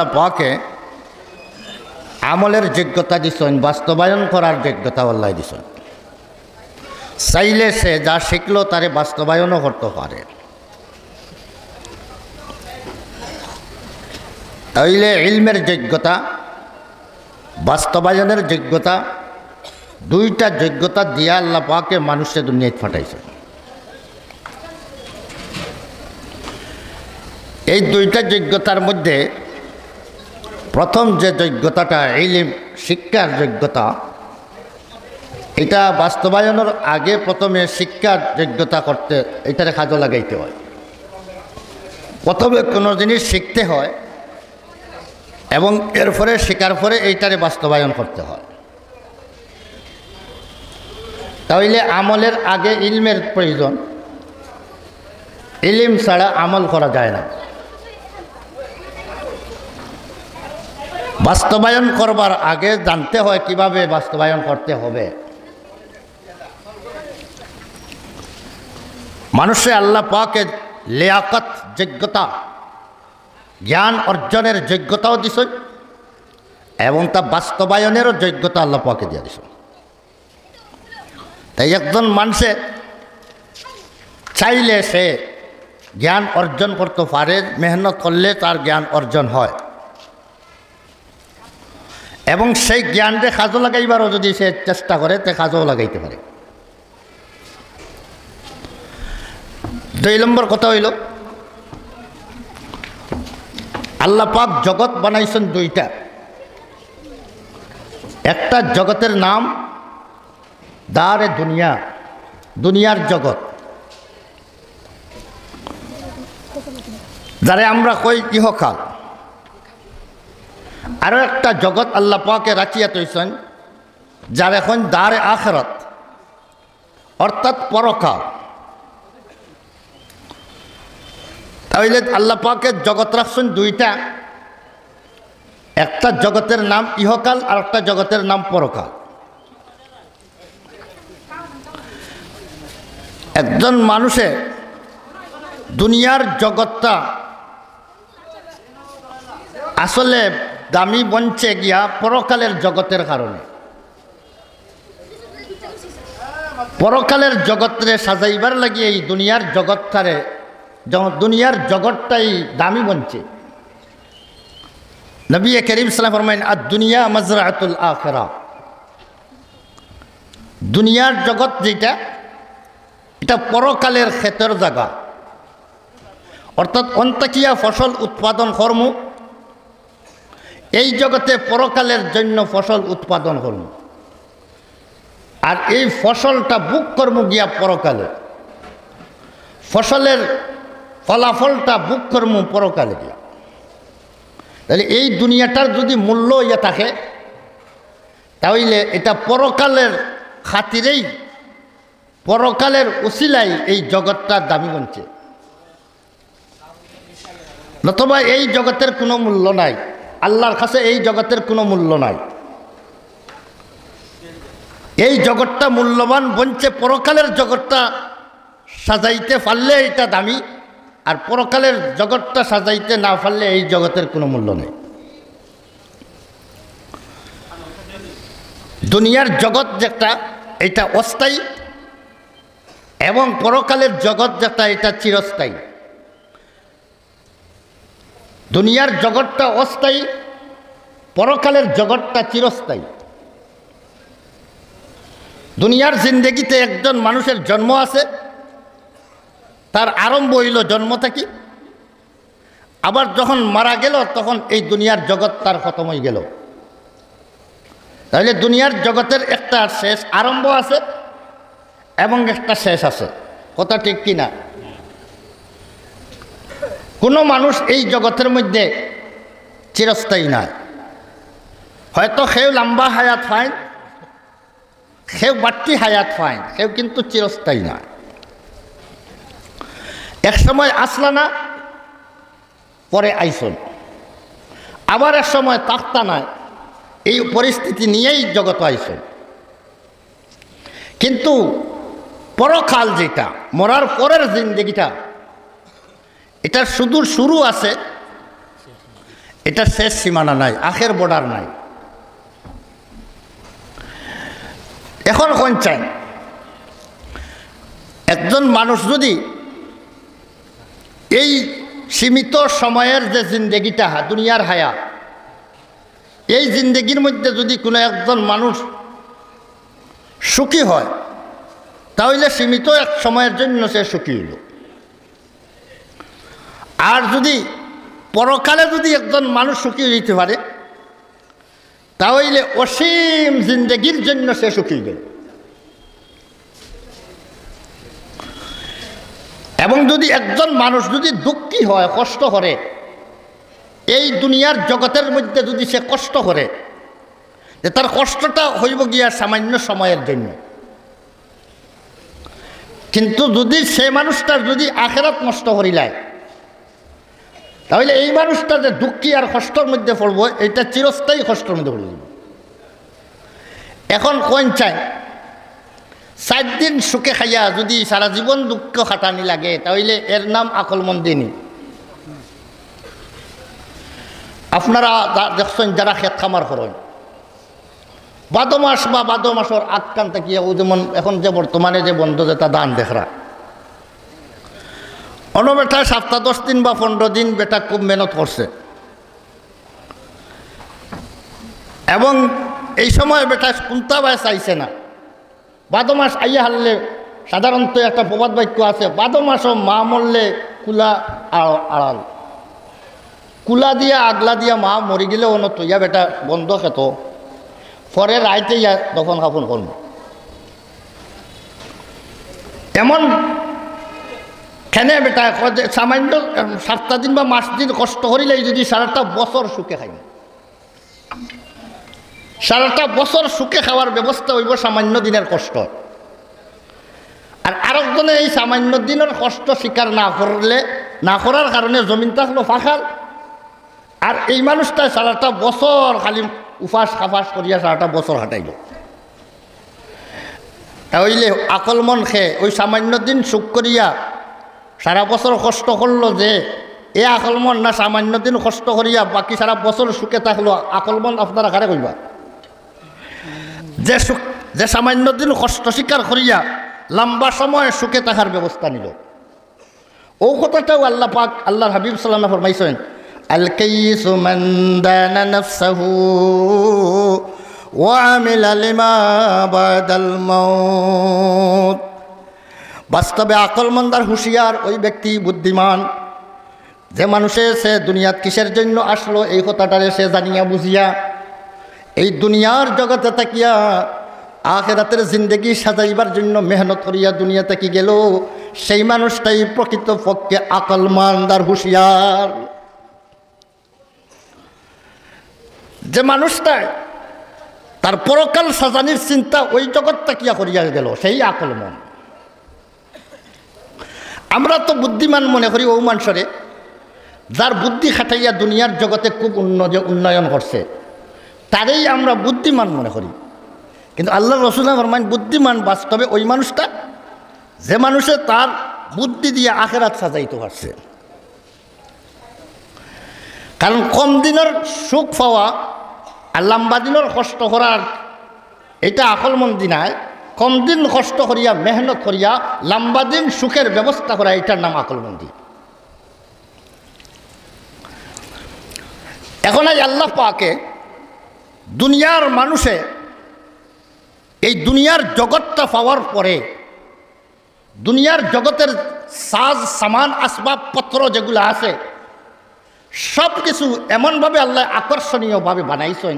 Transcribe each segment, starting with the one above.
আল্লাহ পাকে আমলের যোগ্যতা দিছেন, বাস্তবায়ন করার যোগ্যতা আল্লাহ দিছেন। চাইলে সে যা শিখলো তারে বাস্তবায়নও করতে পারে। তাইলে ইলমের যোগ্যতা, বাস্তবায়নের যোগ্যতা, দুইটা যোগ্যতা দিয়া আল্লাহ পাকে মানুষের দুনিয়ায় পাঠাইছে। এই দুইটা যোগ্যতার মধ্যে প্রথম যে যোগ্যতাটা ইলম শিক্ষার যোগ্যতা, এটা বাস্তবায়নের আগে প্রথমে শিক্ষার যোগ্যতা করতে এটারে কাজে লাগাইতে হয়। প্রথমে কোনো জিনিস শিখতে হয় এবং এরপরে শেখার পরে এইটারে বাস্তবায়ন করতে হয়। তাহলে আমলের আগে ইলমের প্রয়োজন। ইলম ছাড়া আমল করা যায় না। বাস্তবায়ন করবার আগে জানতে হয় কিভাবে বাস্তবায়ন করতে হবে। মানুষে আল্লাহ পাকের লিয়াকত যোগ্যতা, জ্ঞান অর্জনের যোগ্যতাও দিছেন এবং তা বাস্তবায়নেরও যোগ্যতা আল্লাহ পাকে দিয়ে দিছেন। তাই একজন মানুষে চাইলে সে জ্ঞান অর্জন করতে পারে, মেহনত করলে তার জ্ঞান অর্জন হয় এবং সেই জ্ঞানকে কাজে লাগাইবারও যদি সে চেষ্টা করে তে কাজেও লাগাইতে পারে। 2 নম্বর কথা হইল আল্লাহ পাক জগৎ বানাইছেন দুইটা। একটা জগতের নাম দারে দুনিয়া, দুনিয়ার জগৎ, যারে আমরা কই ইহকাল। আরো একটা জগৎ আল্লাহ পাকে রাখিয়া তৈছেন যার এখন দারে আখিরাত অর্থাৎ পরকাল। তাহলে আল্লাহ পাকের জগৎ রাখছেন দুইটা, একটা জগতের নাম ইহকাল আর একটা জগতের নাম পরকাল। একজন মানুষে দুনিয়ার জগৎটা আসলে দামি বঞ্চে গিয়া পরকালের জগতের কারণে। পরকালের জগৎরে সাজাইবার লাগিয়ে এই দুনিয়ার জগৎটারে, দুনিয়ার জগৎটাই দামি বঞ্চে। নবী করিম সাল্লাল্লাহু আলাইহি ওয়াসাল্লাম ফরমায়েন আর দুনিয়া মাজরাতুল আখিরা। দুনিয়ার জগৎ যেটা, এটা পরকালের ক্ষেতের জায়গা, অর্থাৎ অন্তকিয়া ফসল উৎপাদন কর্ম। এই জগতে পরকালের জন্য ফসল উৎপাদন কর্ম, আর এই ফসলটা বুক কর্ম গিয়া পরকালে, ফসলের ফলাফলটা বুক কর্ম পরকালে গিয়া। তাহলে এই দুনিয়াটার যদি মূল্য ইয়ে থাকে তাহলে এটা পরকালের খাতিরেই, পরকালের উসিলাই এই জগৎটার দামি বনছে। নতুবা এই জগতের কোনো মূল্য নাই, আল্লাহর কাছে এই জগতের কোনো মূল্য নাই। এই জগৎটা মূল্যবান বনছে, পরকালের জগৎটা সাজাইতে পারলে এটা দামি, আর পরকালের জগৎটা সাজাইতে না পারলে এই জগতের কোনো মূল্য নেই। দুনিয়ার জগৎ যেটা এটা অস্থায়ী এবং পরকালের জগৎ যেটা এটা চিরস্থায়ী। দুনিয়ার জগৎটা অস্থায়ী, পরকালের জগৎটা চিরস্থায়ী। দুনিয়ার জিন্দেগিতে একজন মানুষের জন্ম আছে, তার আরম্ভ হইল জন্ম থেকে, আবার যখন মারা গেল তখন এই দুনিয়ার জগৎ তার খতম হয়ে গেল। তাহলে দুনিয়ার জগতের একটা শেষ আরম্ভ আছে এবং একটা শেষ আছে, কথা ঠিক কিনা? কোনো মানুষ এই জগতের মধ্যে চিরস্থায়ী নয়। হয়তো সেও লম্বা হায়াত পায়, সেও বাড়তি হায়াত পায়, সেও কিন্তু চিরস্থায়ী নয়। এক সময় আসলা না, পরে আইসন, আবার এক সময় তাকতা নয়, এই পরিস্থিতি নিয়েই জগৎ আইসন। কিন্তু পরকাল যেটা, মরার পরের জিন্দেগিটা, এটার সুদূর শুরু আছে এটা শেষ সীমানা নাই, আখের বর্ডার নাই। এখন কোন চাই একজন মানুষ যদি এই সীমিত সময়ের যে জিন্দেগিটা দুনিয়ার হায়া, এই জিন্দেগির মধ্যে যদি কোনো একজন মানুষ সুখী হয়, তাহলে সীমিত এক সময়ের জন্য সে সুখী হইল। আর যদি পরকালে যদি একজন মানুষ সুখী হইতে পারে, তাহলে অসীম জিন্দেগির জন্য সে সুখী হইল। এবং যদি একজন মানুষ যদি দুঃখী হয়, কষ্ট করে, এই দুনিয়ার জগতের মধ্যে যদি সে কষ্ট করে, যে তার কষ্টটা হইব গিয়া সামান্য সময়ের জন্য। কিন্তু যদি সে মানুষটার যদি আখেরাত নষ্ট করিলায়, তাহলে এই মানুষটা যে দুঃখী আর কষ্টের মধ্যে পড়ব, এটা চিরস্থায়ী কষ্টের মধ্যে পড়ে যাব। এখন কোন চাই 4 দিন সুখে খাইয়া যদি সারা জীবন দুঃখ খাটানি লাগে, তাহলে এর নাম আকলমন্দিনী। আপনারা দেখছেন যারা ক্ষেত খামার করেন, বাদো মাস বা বাদো মাসের আটকান থাকিয়া, ও যেমন এখন যে বর্তমানে যে বন্ধ যেটা দান দেখরা, অন্য বেটায় 7-10 দিন বা 15 দিন বেটা খুব মেহনত করছে, এবং এই সময় বেটা কোনটা বাই চাইছে না। বাদো মাস আইয়া হারলে সাধারণত একটা প্রবাদ বাক্য আছে, বাদো মাসও মা মরলে কুলা আড়াল, কুলা দিয়া আগলা দিয়া মা মরি গেলে অন্য তৈয়া বেটা বন্ধ খেত, পরে রাইতে ইয়া দফন কাফন করব। এমন কেনে বেটা সামান্য 7 দিন বা মাস দিন কষ্ট করিলে যদি সারাটা বছর সুখে খাই, সারাটা বছর সুখে খাওয়ার ব্যবস্থা হইব সামান্য দিনের কষ্ট। আর আরেকজনে এই সামান্য দিনের কষ্ট স্বীকার না করার কারণে জমিন থাকলো ফাঁকাল, আর এই মানুষটা সারাটা বছর খালি উপাস খাফাস করিয়া সারাটা বছর হাঁটাইল। তাহলে আকল মন খেয়ে ওই সামান্য দিন সুখ করিয়া সারা বছর কষ্ট করলো, যে এ আকল মন না সামান্য দিন কষ্ট করিয়া বাকি সারা বছর সুখে থাকলো, আকল মন আপনারা কারে কইবা? যে সামান্য দিন কষ্ট স্বীকার করিয়া লম্বা সময় সুখে থাকার ব্যবস্থা নিল। ও কথাটাও আল্লাহ পাক আল্লাহর হাবিব সাল্লাল্লাহু আলাইহি ফরমাইছেন, আল কাইসু মান দানা নাফসাহু ওয়া আমিলা লিমা বাদাল মাউত। বাস্তবে আকলমন্দার হুঁশিয়ার ওই ব্যক্তি বুদ্ধিমান, যে মানুষে সে দুনিয়াত কিসের জন্য আসলো এই কথাটারে সে জানিয়া বুঝিয়া এই দুনিয়ার জগতে তাকিয়া আখিরাতের জিন্দেগি সাজাইবার জন্য মেহনত করিয়া দুনিয়া থেকে গেল, সেই মানুষটাই প্রকৃত পক্ষে আকলমন্দার হুঁশিয়ার। যে মানুষটা তার পরকাল সাজানির চিন্তা ওই জগৎ তাকিয়া করিয়া গেল, সেই আকলমন। আমরা তো বুদ্ধিমান মনে করি ও মানুষরে যার বুদ্ধি খাটাইয়া দুনিয়ার জগতে খুব উন্নয়ন করছে, তারই আমরা বুদ্ধিমান মনে করি। কিন্তু আল্লাহ রাসূলুল্লাহ ফরমান বুদ্ধিমান বাস্তবে ওই মানুষটা যে মানুষে তার বুদ্ধি দিয়ে আখিরাত সাজাইতে পারছে। কারণ কম দিনের সুখ পাওয়া আর লম্বা দিনের কষ্ট করার এটা আকলমন্দি নয়। কম দিন কষ্ট করিয়া মেহনত করিয়া লম্বা দিন সুখের ব্যবস্থা করা, এটার নাম আকলমন্দি। এখন এই আল্লাহ পাকে দুনিয়ার মানুষে এই দুনিয়ার জগৎটা পাওয়ার পরে দুনিয়ার জগতের সাজ সামান আসবাবপত্র যেগুলো আছে সব কিছু এমনভাবে আল্লাহ আকর্ষণীয়ভাবে বানাইছেন,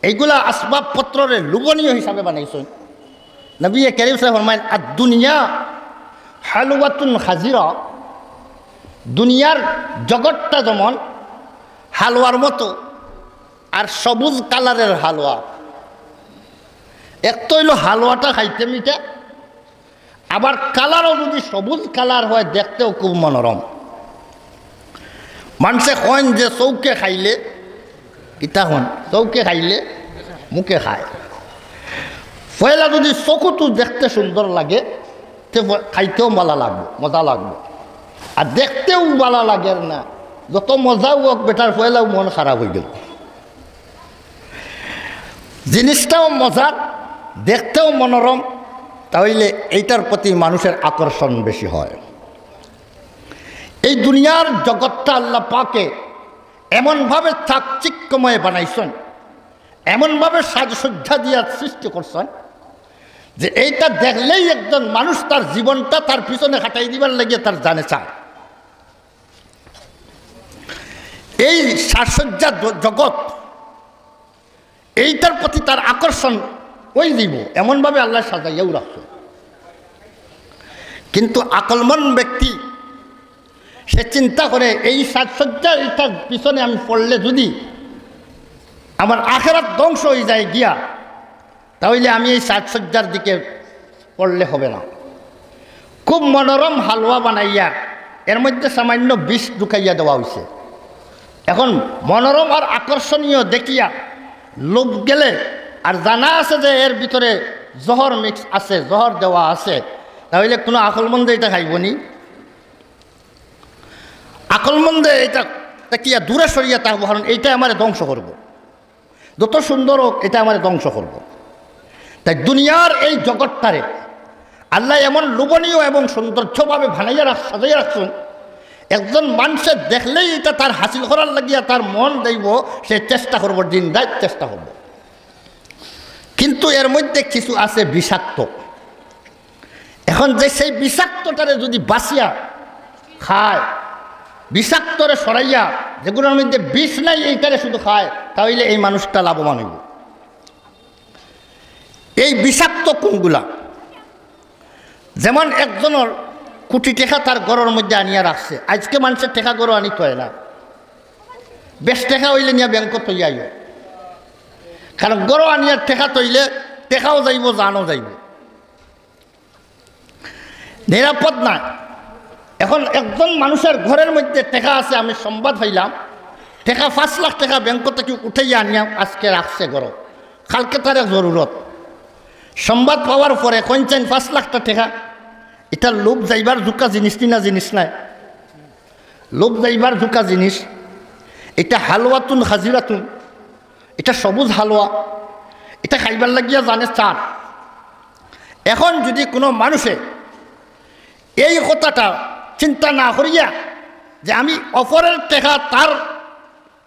এইগুলা আসবাবপত্রের লোভনীয় হিসাবে বানাইছেন। নবী কারীম সাল্লাল্লাহু আলাইহি ওয়াসাল্লাম ফরমায়েন, আর দুনিয়া হালওয়াতুন খাজিরা, দুনিয়ার জগৎটা যেমন হালুয়ার মতো, আর সবুজ কালারের হালুয়া। এক তো হইল হালুয়াটা খাইতে মিঠা, আবার কালারও যদি সবুজ কালার হয় দেখতেও খুব মনোরম। মানুষে কন যে চৌকে খাইলে কিতা হন, চৌকে খাইলে মুখে খায়। পয়লা যদি চকুটো দেখতে সুন্দর লাগে তে খাইতেও ভালো লাগবে, মজা লাগবে। আর দেখতেও ভালো লাগে না, যত মজাও হোক বেটার পয়লাও মন খারাপ হয়ে গেল। জিনিসটাও মজার, দেখতেও মনোরম, তাহলে এইটার প্রতি মানুষের আকর্ষণ বেশি হয়। এই দুনিয়ার জগৎটা আল্লাহ পাকে এমনভাবে চাকচিক্যময় বানাইছেন, এমনভাবে সাজসজ্জা দিয়া সৃষ্টি করছেন যে এইটা দেখলেই একজন মানুষ তার জীবনটা তার পিছনে হাঁটাই দিবার লাগিয়ে তার জানে চায়। এই সাজসজ্জা জগৎ, এইটার প্রতি তার আকর্ষণ ওই দিব এমনভাবে আল্লাহ সাজাইয়াও রাখছে। কিন্তু আকলমন ব্যক্তি সে চিন্তা করে এই সাজসজ্জা এইটার পিছনে আমি পড়লে যদি আমার আখেরাত ধ্বংস হয়ে যায় গিয়া, তাহলে আমি এই সাজসজ্জার দিকে পড়লে হবে না। খুব মনোরম হালুয়া বানাইয়া এর মধ্যে সামান্য বিষ ঢুকাইয়া দেওয়া হয়েছে। এখন মনোরম আর আকর্ষণীয় দেখিয়া লোভ গেলে, আর জানা আছে যে এর ভিতরে জহর মিক্স আছে, জহর দেওয়া আছে, তাহলে কোনো আকলমন্দে এটা খাইবনি। আকলমন্দে এটা তাকিয়া দূরে সরিয়া থাকবো, কারণ এইটা আমার ধ্বংস করব। যত সুন্দর হোক এটা আমার ধ্বংস করব। তাই দুনিয়ার এই জগৎটারে আল্লাহ এমন লোভনীয় এবং সৌন্দর্যভাবে সাজাইয়া রাখছেন, একজন মানুষের দেখলেই এটা তার হাসিল করার লাগিয়া তার মন দেব, সে চেষ্টা করবো, দিন রাত চেষ্টা করব। কিন্তু এর মধ্যে কিছু আছে বিষাক্ত। এখন যে সেই বিষাক্তটারে যদি বাঁচিয়া খায়, বিষাক্তরে সরাইয়া যেগুলোর মধ্যে বিষ নাই এইটারে শুধু খায়, তাহলে এই মানুষটা লাভবান হইব। এই বিষাক্ত কোনগুলা? যেমন একজনের কোটি টেকা তার ঘরের মধ্যে আনিয়া রাখছে, আজকে মানুষের টেকা গরু আনিতে হয় না, বেশ টেকা হইলে নিয়ে ব্যাংকত তৈয়াই, কারণ গরু আনিয়ার টেকা তৈলে টেকাও যাইব, জানও যাইব, নিরাপদ না। এখন একজন মানুষের ঘরের মধ্যে টেকা আছে, আমি সংবাদ হইলাম টেকা 5 লাখ টাকা ব্যাংক থেকে উঠাইয়া আনিয়া আজকে রাখছে ঘর, কালকে তার জরুরত। সংবাদ পাওয়ার পরে কইছেন 5 লাখটা টাকা, এটা লোভ যাইবার ঝুঁকা জিনিস কিনা জিনিস নাই, লোভ যাইবার ঝুঁকা জিনিস। এটা হালুয়াতুন হাজিরাতুন, এটা সবুজ হালুয়া, এটা খাইবার লাগিয়া জানে চার। এখন যদি কোনো মানুষে এই কথাটা চিন্তা না করিয়া যে আমি অপরের টেকা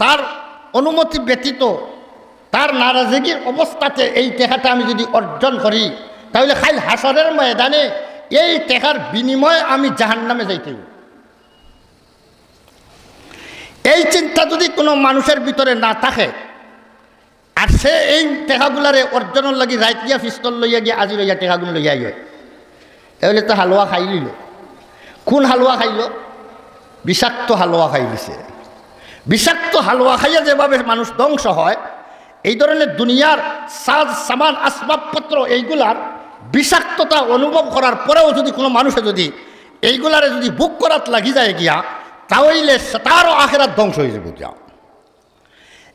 তার অনুমতি ব্যতীত, তার নারাজগির অবস্থাতে এই টেকাটা আমি যদি অর্জন করি, তাহলে খাইল হাসরের ময়দানে এই টেকার বিনিময়ে আমি জাহান্নামে যাইতে হইব। এই চিন্তা যদি কোনো মানুষের ভিতরে না থাকে, আর সে এই টেকাগুলারে অর্জনের লাগি রাইত গিয়া পিস্তল লইয়া গিয়া আজি লইয়া টেকাগুলো লইয়া গিয়ে, তাহলে তো হালুয়া খাই লিল। কোন হালুয়া খাইল? বিষাক্ত হালুয়া খাই দিছে। বিষাক্ত হালুয়া খাইয়া যেভাবে মানুষ ধ্বংস হয়, এই ধরনের দুনিয়ার সাজ সামান আসবাবপত্র এইগুলার বিষাক্ততা অনুভব করার পরেও যদি কোনো মানুষে যদি এইগুলারে যদি বুক করাত লাগি যায় গিয়া, তাহলে তারও আখেরাত ধ্বংস হয়ে যাবে গিয়া।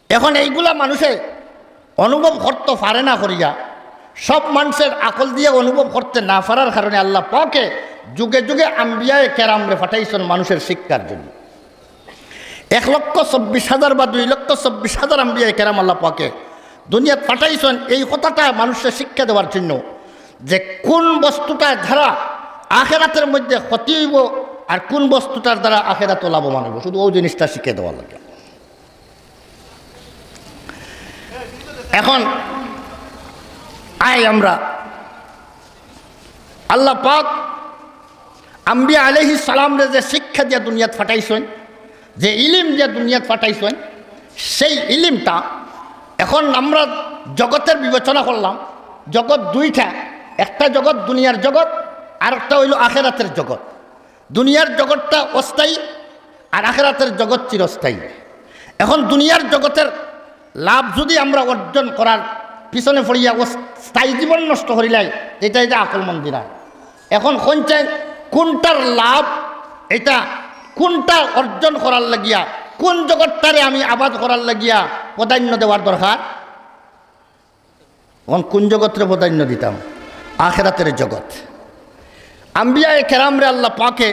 এখন এইগুলা মানুষে অনুভব করতে পারে না করিয়া, সব মানুষের আকল দিয়ে অনুভব করতে না পারার কারণে আল্লাহ পাকে যুগে যুগে আম্বিয়ায়ে কেরামরে পাঠাইছেন মানুষের শিক্ষার জন্য। 1,24,000 বা 2,24,000 আম্বিয়ায়ে কেরাম আল্লাহ পাকে দুনিয়াত পাঠাইছেন এই কথাটা মানুষের শিক্ষা দেওয়ার জন্য, যে কোন বস্তুটা দ্বারা আখেরাতের মধ্যে ক্ষতি হইব আর কোন বস্তুটার দ্বারা আখেরাত লাভবান হইব, শুধু ওই জিনিসটা শিখে দেওয়ার লাগে। এখন আমরা আল্লাহ পাক আম্বিয়া আলাইহিস সালামরে যে শিক্ষা দিয়ে দুনিয়াত পাঠাইছেন, যে ইলিম দিয়ে দুনিয়াত পাঠাইছেন, সেই ইলিমটা এখন আমরা জগতের বিবেচনা করলাম। জগৎ দুইটা, একটা জগৎ দুনিয়ার জগৎ, আর একটা হইল আখেরাতের জগৎ। দুনিয়ার জগৎটা অস্থায়ী আর আখেরাতের জগৎ চিরস্থায়ী। এখন দুনিয়ার জগতের লাভ যদি আমরা অর্জন করার পিছনে পড়িয়া স্থায়ী জীবন নষ্ট করিলাই, এটা আকলমন্দি না। এখন কোনটার লাভ, এটা কোনটা অর্জন করার লাগিয়া, কোন জগৎটারে আমি আবাদ করার লাগিয়া প্রাধান্য দেওয়ার দরকার। এখন কোন জগতের প্রাধান্য দিতাম? আখেরাতের জগৎ। আম্বিয়ায়ে কেরামরে আল্লাহ পাকে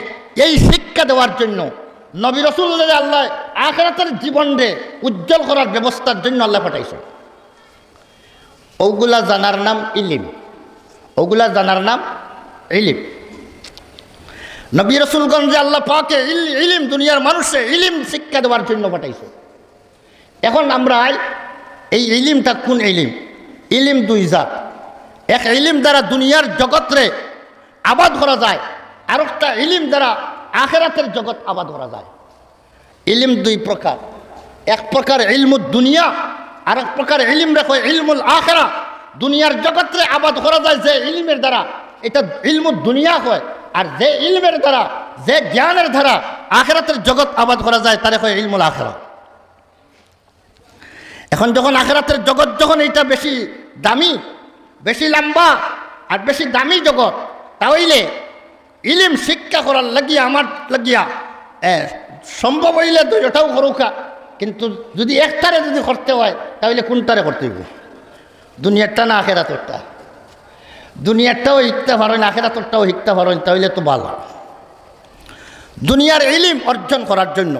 এই শিক্ষা দেওয়ার জন্য নবী রাসূলদের আল্লাহ আখিরাতের জীবনকে উজ্জ্বল করার ব্যবস্থার জন্য আল্লাহ পাঠাইছেন। ওগুলা জানার নাম ইলিম, ওগুলা জানার নাম ইলিম। নবী রাসূলগণ যে আল্লাহ পাকে ইলিম দুনিয়ার মানুষে ইলিম শিক্ষা দেওয়ার জন্য পাঠাইছে। এখন আমরা এই ইলিমটা কোন ইলিম? ইলিম দুই জাত। এক ইলিম দ্বারা দুনিয়ার জগৎরে আবাদ করা যায়, আর একটা ইলিম দ্বারা আখিরাতের জগৎ আবাদ করা যায়। ইলিম দুই প্রকার, এক প্রকার ইলমুদ দুনিয়া, আর এক প্রকার ইলিম রাখো ইলমুল আখিরা। দুনিয়ার জগৎরে আবাদ করা যায় যে ইলিমের দ্বারা, এটা ইলমুদ দুনিয়া হয়। আর যে ইলমের দ্বারা, যে জ্ঞানের দ্বারা আখিরাতের জগৎ আবাদ করা যায় তারে হয় ইলমুল আখিরা। এখন যখন আখিরাতের জগৎ যখন এটা বেশি দামি, বেশি লম্বা আর বেশি দামি জগৎ, তাহলে ইলিম শিক্ষা করার লাগিয়া আমার লাগিয়া সম্ভব হইলে দুইটাও করুকা, কিন্তু যদি একটারে যদি করতে হয় তাহলে কোনটারে করতে হইব? দুনিয়ারটা না আখিরাতেরটা? দুনিয়ারটাও শিখতে পারেন, আখিরাতেরটাও শিখতে পারেন, তাহলে তো ভালো। দুনিয়ার ইলিম অর্জন করার জন্য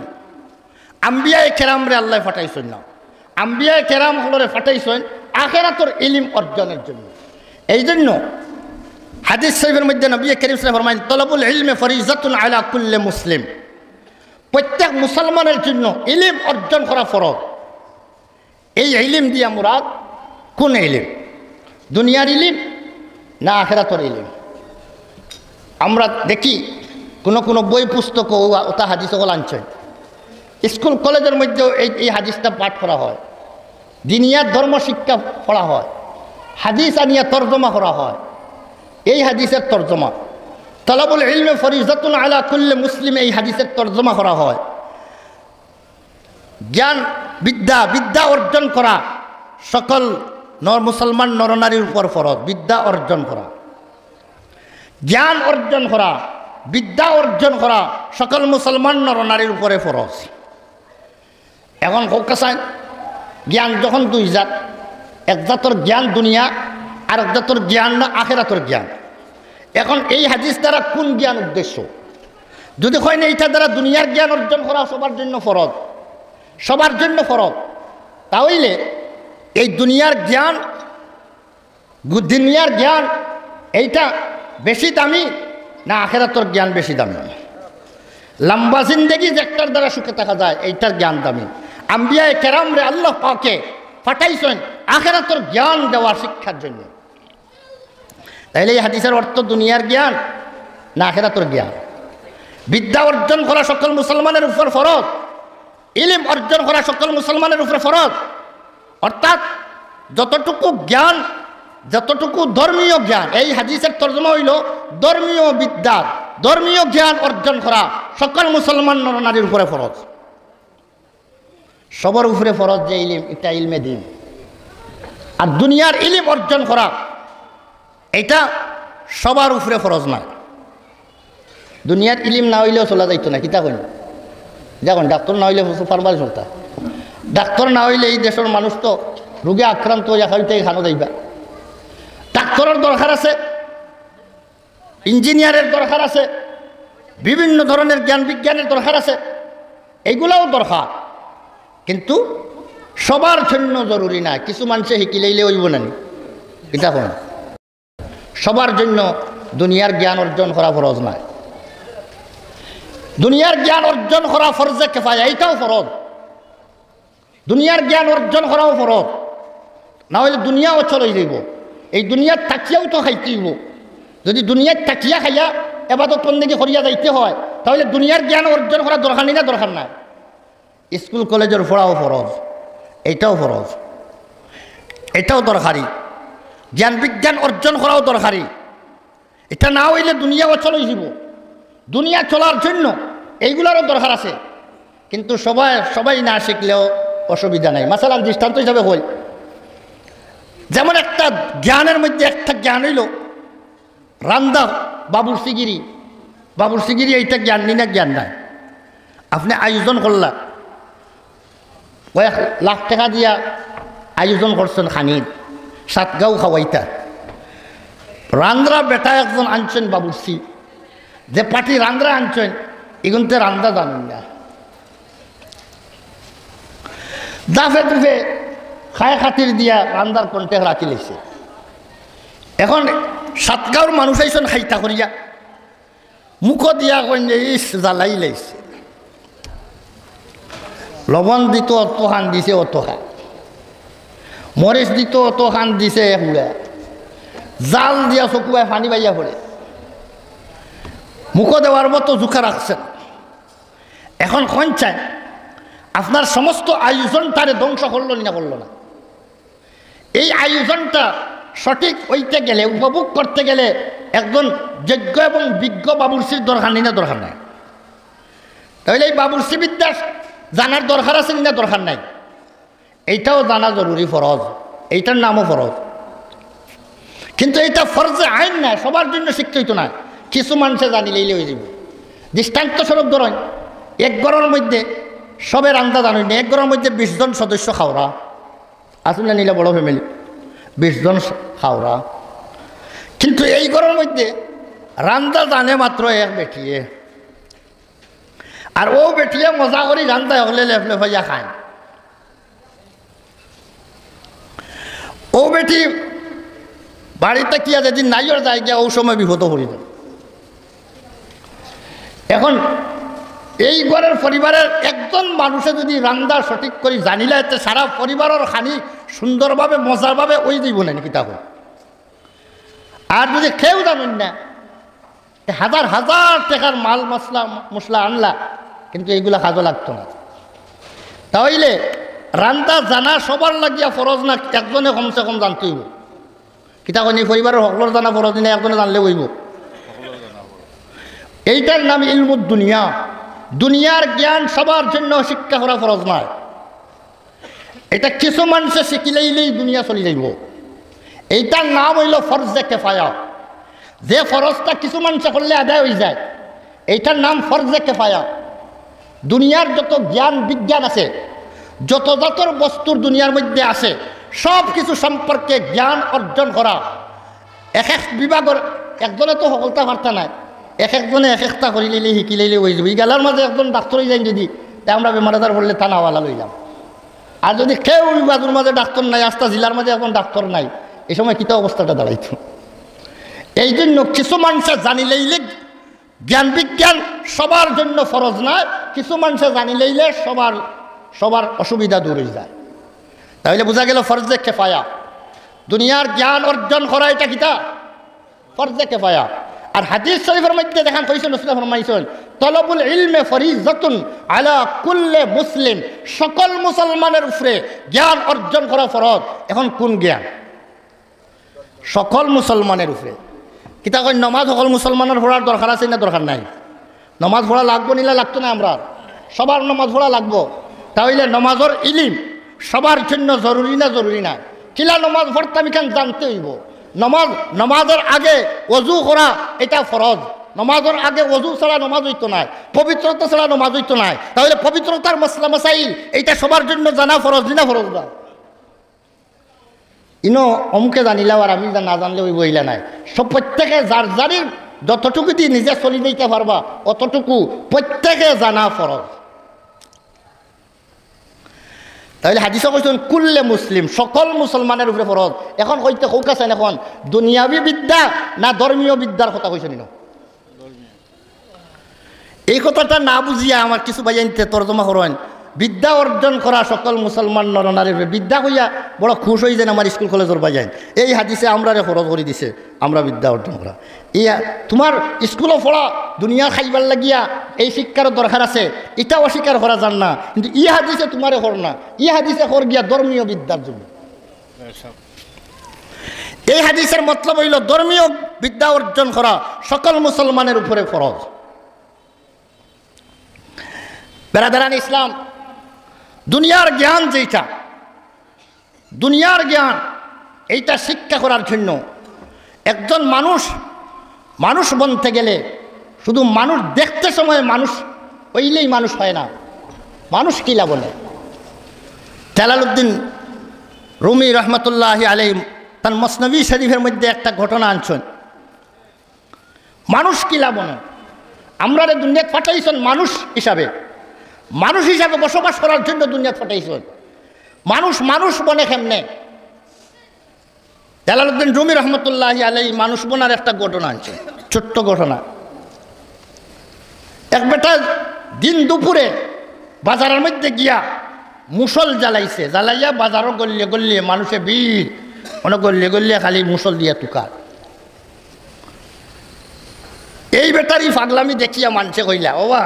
আম্বিয়ায়ে কেরামরে আল্লাহ পাঠাইছেন না, আম্বিয়ায়ে কেরাম হলরে পাঠাইছেন আখিরাতের ইলিম অর্জনের জন্য। এই জন্য হাদিস শরীফের মধ্যে নবী করিম সাল্লাল্লাহু আলাইহি ওয়াসাল্লাম ফরমায়েন, তলবুল ইলমি ফরিজাতুন আলা কুল্লি মুসলিম। প্রত্যেক মুসলমানের জন্য ইলিম অর্জন করা ফরজ। এই ইলিম দিয়া মুরাদ কোন ইলিম? দুনিয়ার ইলিম না আখিরাতের ইলিম? আমরা দেখি কোনো কোনো বই পুস্তক ওটা হাদিস সকল আনছেন, স্কুল কলেজের মধ্যেও এই হাদিসটা পাঠ করা হয়, দিনিয়ার ধর্ম শিক্ষা পড়া হয়, হাদিস আনিয়া তর্জমা করা হয়। এই হাদিসের তর্জমা তলবুল ইলমি ফরিজাতুন আলা কুল্লি মুসলিম, এই হাদিসের তর্জমা করা হয় জ্ঞান বিদ্যা অর্জন করা সকল মুসলমান নরনারীর উপর ফরজ। বিদ্যা অর্জন করা, জ্ঞান অর্জন করা, বিদ্যা অর্জন করা সকল মুসলমান নরনারীর উপরে ফরজ। এখন কৌকাসায় জ্ঞান যখন দুই জাত, এক জাতর জ্ঞান দুনিয়া আর এক জাতর জ্ঞান না আখিরাতের জ্ঞান। এখন এই হাদিস দ্বারা কোন জ্ঞান উদ্দেশ্য? যদি হয় না এইটা দ্বারা দুনিয়ার জ্ঞান অর্জন করা সবার জন্য ফরজ, সবার জন্য ফরজ, তাহলে এই দুনিয়ার জ্ঞান এইটা বেশি দামি না আখিরাতের জ্ঞান বেশি দামি? লম্বা জিন্দেগি যে একটার দ্বারা সুখে থাকা যায় এইটার জ্ঞান দামি। আম্বিয়ায়ে কেরামরে আল্লাহ পাকে পাঠাইছেন আখিরাতের জ্ঞান দেওয়ার শিক্ষার জন্য। তাইলে এই হাদিসের অর্থ দুনিয়ার জ্ঞান না আখিরাতের জ্ঞান? বিদ্যা অর্জন করা সকল মুসলমানের উপর ফরজ, ইলম অর্জন করা সকল মুসলমানের উপর ফরজ। অর্থাৎ যতটুকু জ্ঞান, যতটুকু ধর্মীয় জ্ঞান, এই হাদিসের তর্জমা হইল ধর্মীয় বিদ্যা, ধর্মীয় জ্ঞান অর্জন করা সকল মুসলমান নরনারীর উপরে ফরজ। সবার উপরে ফরজ যে ইলম, এটা ইলমে দিন। আর দুনিয়ার ইলম অর্জন করা এটা সবার উপরে ফরজ না। দুনিয়ার ইলিম না হইলেও চলা যাইতো না, কিতা কইল দেখুন, ডাক্তার না হইলে পারবার চলতা। ডাক্তার না হইলে এই দেশের মানুষ তো রোগে আক্রান্ত হইয়া খাইতে খানো যাইবা। ডাক্তারের দরকার আছে, ইঞ্জিনিয়ারের দরকার আছে, বিভিন্ন ধরনের জ্ঞান বিজ্ঞানের দরকার আছে, এইগুলাও দরকার, কিন্তু সবার জন্য জরুরি না। কিছু মানুষে শিকিলেইলে হইব না, এটা কোন সবার জন্য দুনিয়ার জ্ঞান অর্জন করা ফরজ নয়। দুনিয়ার জ্ঞান অর্জন করা ফরজে কিফায়া, এইটাও ফরজ। দুনিয়ার জ্ঞান অর্জন করাও ফরজ, না হলে দুনিয়া অচল হয়ে যাইব। এই দুনিয়ার তাকিয়াও তো খাইতে হইব। যদি দুনিয়ার তাকিয়া খাইয়া এবাদত বন্দেগী করিয়া যাইতে হয়, তাহলে দুনিয়ার জ্ঞান অর্জন করা দরকার নেই না? দরকার নাই। স্কুল কলেজের পড়াও ফরজ, এইটাও ফরজ, এটাও দরকারি। জ্ঞান বিজ্ঞান অর্জন করাও দরকারি। এটা না হইলে দুনিয়া অচল হয়ে যাব। দুনিয়া চলার জন্য এইগুলারও দরকার আছে, কিন্তু সবাই না শিখলেও অসুবিধা নাই। মাসালার দৃষ্টান্ত হিসাবে হই, যেমন একটা জ্ঞানের মধ্যে একটা জ্ঞান হইল রান্দা, বাবুর সিগিরি এইটা জ্ঞান নি না? জ্ঞান নাই। আপনি আয়োজন করলা, কয়েক লাখ টাকা দিয়া আয়োজন করছেন খানির, সাতগাঁও খাওয়াইতা। রান্দ্রা বেটা একজন আনছেন বাবুর্চি, যে পাটি রান্দ্রা আনছেন এগুনতে রান্দা জানেন না, দাফে দুফে খায় খাতির দিয়া রান্দার কণ্ঠে রাখি লেছে। এখন সাতগাঁওর মানুষ আইসন খাইতা করিয়া মুখ দিয়া কইন ইস জ্বালাই লাইছে। লবণ দিত অত খান দিছে অত খা, মরিচ দিত অত খান দিছে হুড়া, জাল দিয়া চকুয়ায় পানি বাইয়া পড়ে, মুখ দেওয়ার মতো জুখা রাখছেন। এখন কোন চায় আপনার সমস্ত আয়োজনটারে ধ্বংস করলো না করলো না? এই আয়োজনটা সঠিক হইতে গেলে, উপভোগ করতে গেলে একজন যোগ্য এবং বিজ্ঞ বাবুর্চির দরকার নেই না দরকার নাই? তাহলে এই বাবুর্চি বিদ্যা জানার দরকার আছে না দরকার নাই? এইটাও জানা জরুরি, ফরজ। এইটার নামও ফরজ, কিন্তু এইটা ফরজে আইন না, সবার জন্য শিখতে হইতো না, কিছু মানুষে জানিলেই হয়ে যাব। দৃষ্টান্ত স্বরূপ ধরেন, এক ঘরের মধ্যে সবে রান্না জানেন না, এক ঘরের মধ্যে 20 জন সদস্য খাওয়া আসুন না, নিলে বড় ফ্যামিলি 20 জন খাওয়া, কিন্তু এই ঘরের মধ্যে রান্না জানে মাত্র এক বেটিয়ে, আর ও বেটিয়ে মজা করে রান্না হলে লেফলে ভাইয়া খায়। ও বেটি বাড়িতে কি আছে, যেদিন নাইয়ের যায় গিয়া ও সময় বিপদ করি দেয়। এখন এই ঘরের পরিবারের একজন মানুষে যদি রান্না সঠিক করে জানিলে এতে সারা পরিবারের খানি সুন্দরভাবে মজারভাবে ওই দিব না নাকি তাহলে। আর যদি কেউ জানেন না, হাজার হাজার টাকার মাল মশলা আনলা, কিন্তু এইগুলা কাজও লাগতো না। তাহলে রান্না জানা সবার লাগিয়া ফরজ না, একজনে কমসে কম জানতে হইব। কিতাব পরিবারের সকলের জানা ফরজ না, একজনে জানলে হইব। এইটার নাম ইলমুদ দুনিয়া। দুনিয়ার জ্ঞান সবার জন্য শিক্ষা করা ফরজ নয়। এটা কিছু মানুষে শিখিলেইলেই দুনিয়া চলে যাইব। এইটার নাম হইল ফরজে কেফায়া। যে ফরজটা কিছু মানুষে করলে আদায় হয়ে যায়, এইটার নাম ফরজে কেফায়া। দুনিয়ার যত জ্ঞান বিজ্ঞান আছে, যত যতর বস্তুর দুনিয়ার মধ্যে আছে, সব কিছু সম্পর্কে জ্ঞান অর্জন করা এক এক বিভাগের, একজনে তো সকলতা বার্তা নাই, এক একজনে এক একটা করি লইলে শিকি লইলে হয়ে যাবে। এই গেলার মাঝে একজন ডাক্তার হয়ে যাই, যদি আমরা বেমার আজার বললে থানাওয়ালা লইলাম। আর যদি কেউ বিভাগের মাঝে ডাক্তার নাই, আস্তা জেলার মাঝে এখন ডাক্তার নাই, এই সময় কিতা অবস্থাটা দাঁড়াইত। এই জন্য কিছু মানুষে জানি লইলে জ্ঞান বিজ্ঞান সবার জন্য ফরজ নয়, কিছু মানুষে জানি লইলে সবার অসুবিধা দূর হয়ে যায়। তাহলে বোঝা গেল ফরজে কেফায়া। দুনিয়ার জ্ঞান অর্জন করা এটা কিতা ফরজে কেফায়া। আর হাদিস শরীফের মধ্যে দেখান কইছেন, রাসূল ফরমাইছেন, তলবুল ইলমে ফরিজাতুন আলা কুল্লি মুসলিম, সকল মুসলমানের উপরে জ্ঞান অর্জন করা ফরজ। এখন কোন জ্ঞান? সকল মুসলমানের উপরে। কিতা কই, নমাজ সকল মুসলমানের পড়ার দরকার আছে না দরকার নাই? নমাজ পড়া লাগবো নিলে লাগতো না? আমরা সবার নমাজ পড়া লাগবো। তাহলে নমাজের ইলিম সবার জন্য জরুরি না জরুরি না? কিলা নমাজ পড়তে আমি কেন জানতে হইব? নমাজের আগে ওযু করা এটা ফরজ। নমাজের আগে ওযু ছাড়া নমাজ হইতো না, পবিত্রতা ছাড়া নমাজ হইতো না। তাহলে পবিত্রতার মশলা মাসাইল এইটা সবার জন্য জানা ফরজ না ফরজ না? ইনো অমুকে জানিলাও আর আমি না জানলে ওই বইলা নাই। সব প্রত্যেকে যার যারির যতটুকু দিয়ে নিজে চলি দিতে পারবা অতটুকু প্রত্যেকে জানা ফরজ। তাহলে হাদিসে কইছেন কুল্লে মুসলিম, সকল মুসলমানের উপরে ফরজ। এখন কইতে কৌক আছেন, এখন দুনিয়াবী বিদ্যা না ধর্মীয় বিদ্যার কথা কইছেন? এই কথাটা না বুঝিয়া আমার কিছু ভাইয়ানতে তর্জমা করেন, বিদ্যা অর্জন করা সকল মুসলমান নরনারীর বিদ্যা কইয়া বড় খুশ হয়ে যান আমার স্কুল কলেজের ভাইয়ান। এই হাদিসে আমরা ফরজ করে দিছে আমরা বিদ্যা অর্জন করা। ইয়া তোমার স্কুলও পড়া দুনিয়া খাইবার লাগিয়া এই শিক্ষার দরকার আছে, এটা অস্বীকার করা যান না, কিন্তু ই হাদিসে তোমারে কর না, ই হাদিসে কর গিয়া ধর্মীয় বিদ্যার জন্য। এই হাদিসের মতলব হইল ধর্মীয় বিদ্যা অর্জন করা সকল মুসলমানের উপরে ফরজ। বেরাদারান ইসলাম, দুনিয়ার জ্ঞান যেটা, দুনিয়ার জ্ঞান এইটা শিক্ষা করার জন্য একজন মানুষ বনতে গেলে শুধু মানুষ দেখতে সময় মানুষ হইলেই মানুষ হয় না, মানুষ কিলা বলে। জালালউদ্দিন রুমি রহমতুল্লাহি আলাইহি তার মসনবী শরীফের মধ্যে একটা ঘটনা আনছেন। মানুষ কিলা বলে, আমরা দুনিয়াত পাঠাইছেন মানুষ হিসাবে বসবাস করার জন্য দুনিয়াত পাঠাইছেন। মানুষ মানুষ বনে কেমনে? জালালউদ্দিন রুমি রহমতুল্লাহি আলাইহি মানুষ বনার একটা ঘটনা আছে, ছোট্ট ঘটনা। এক বেটা দিন দুপুরে বাজারের মধ্যে গিয়া মুসল জ্বালাইছে, জ্বালাইয়া বাজারও গলিয়ে গলিয়ে মানুষে ভিড়, মানে গলিয়ে গলিয়ে খালি মুসল দিয়া তুকার। এই বেটারই পাগলামি দেখিয়া মানুষে কইলা, ওবা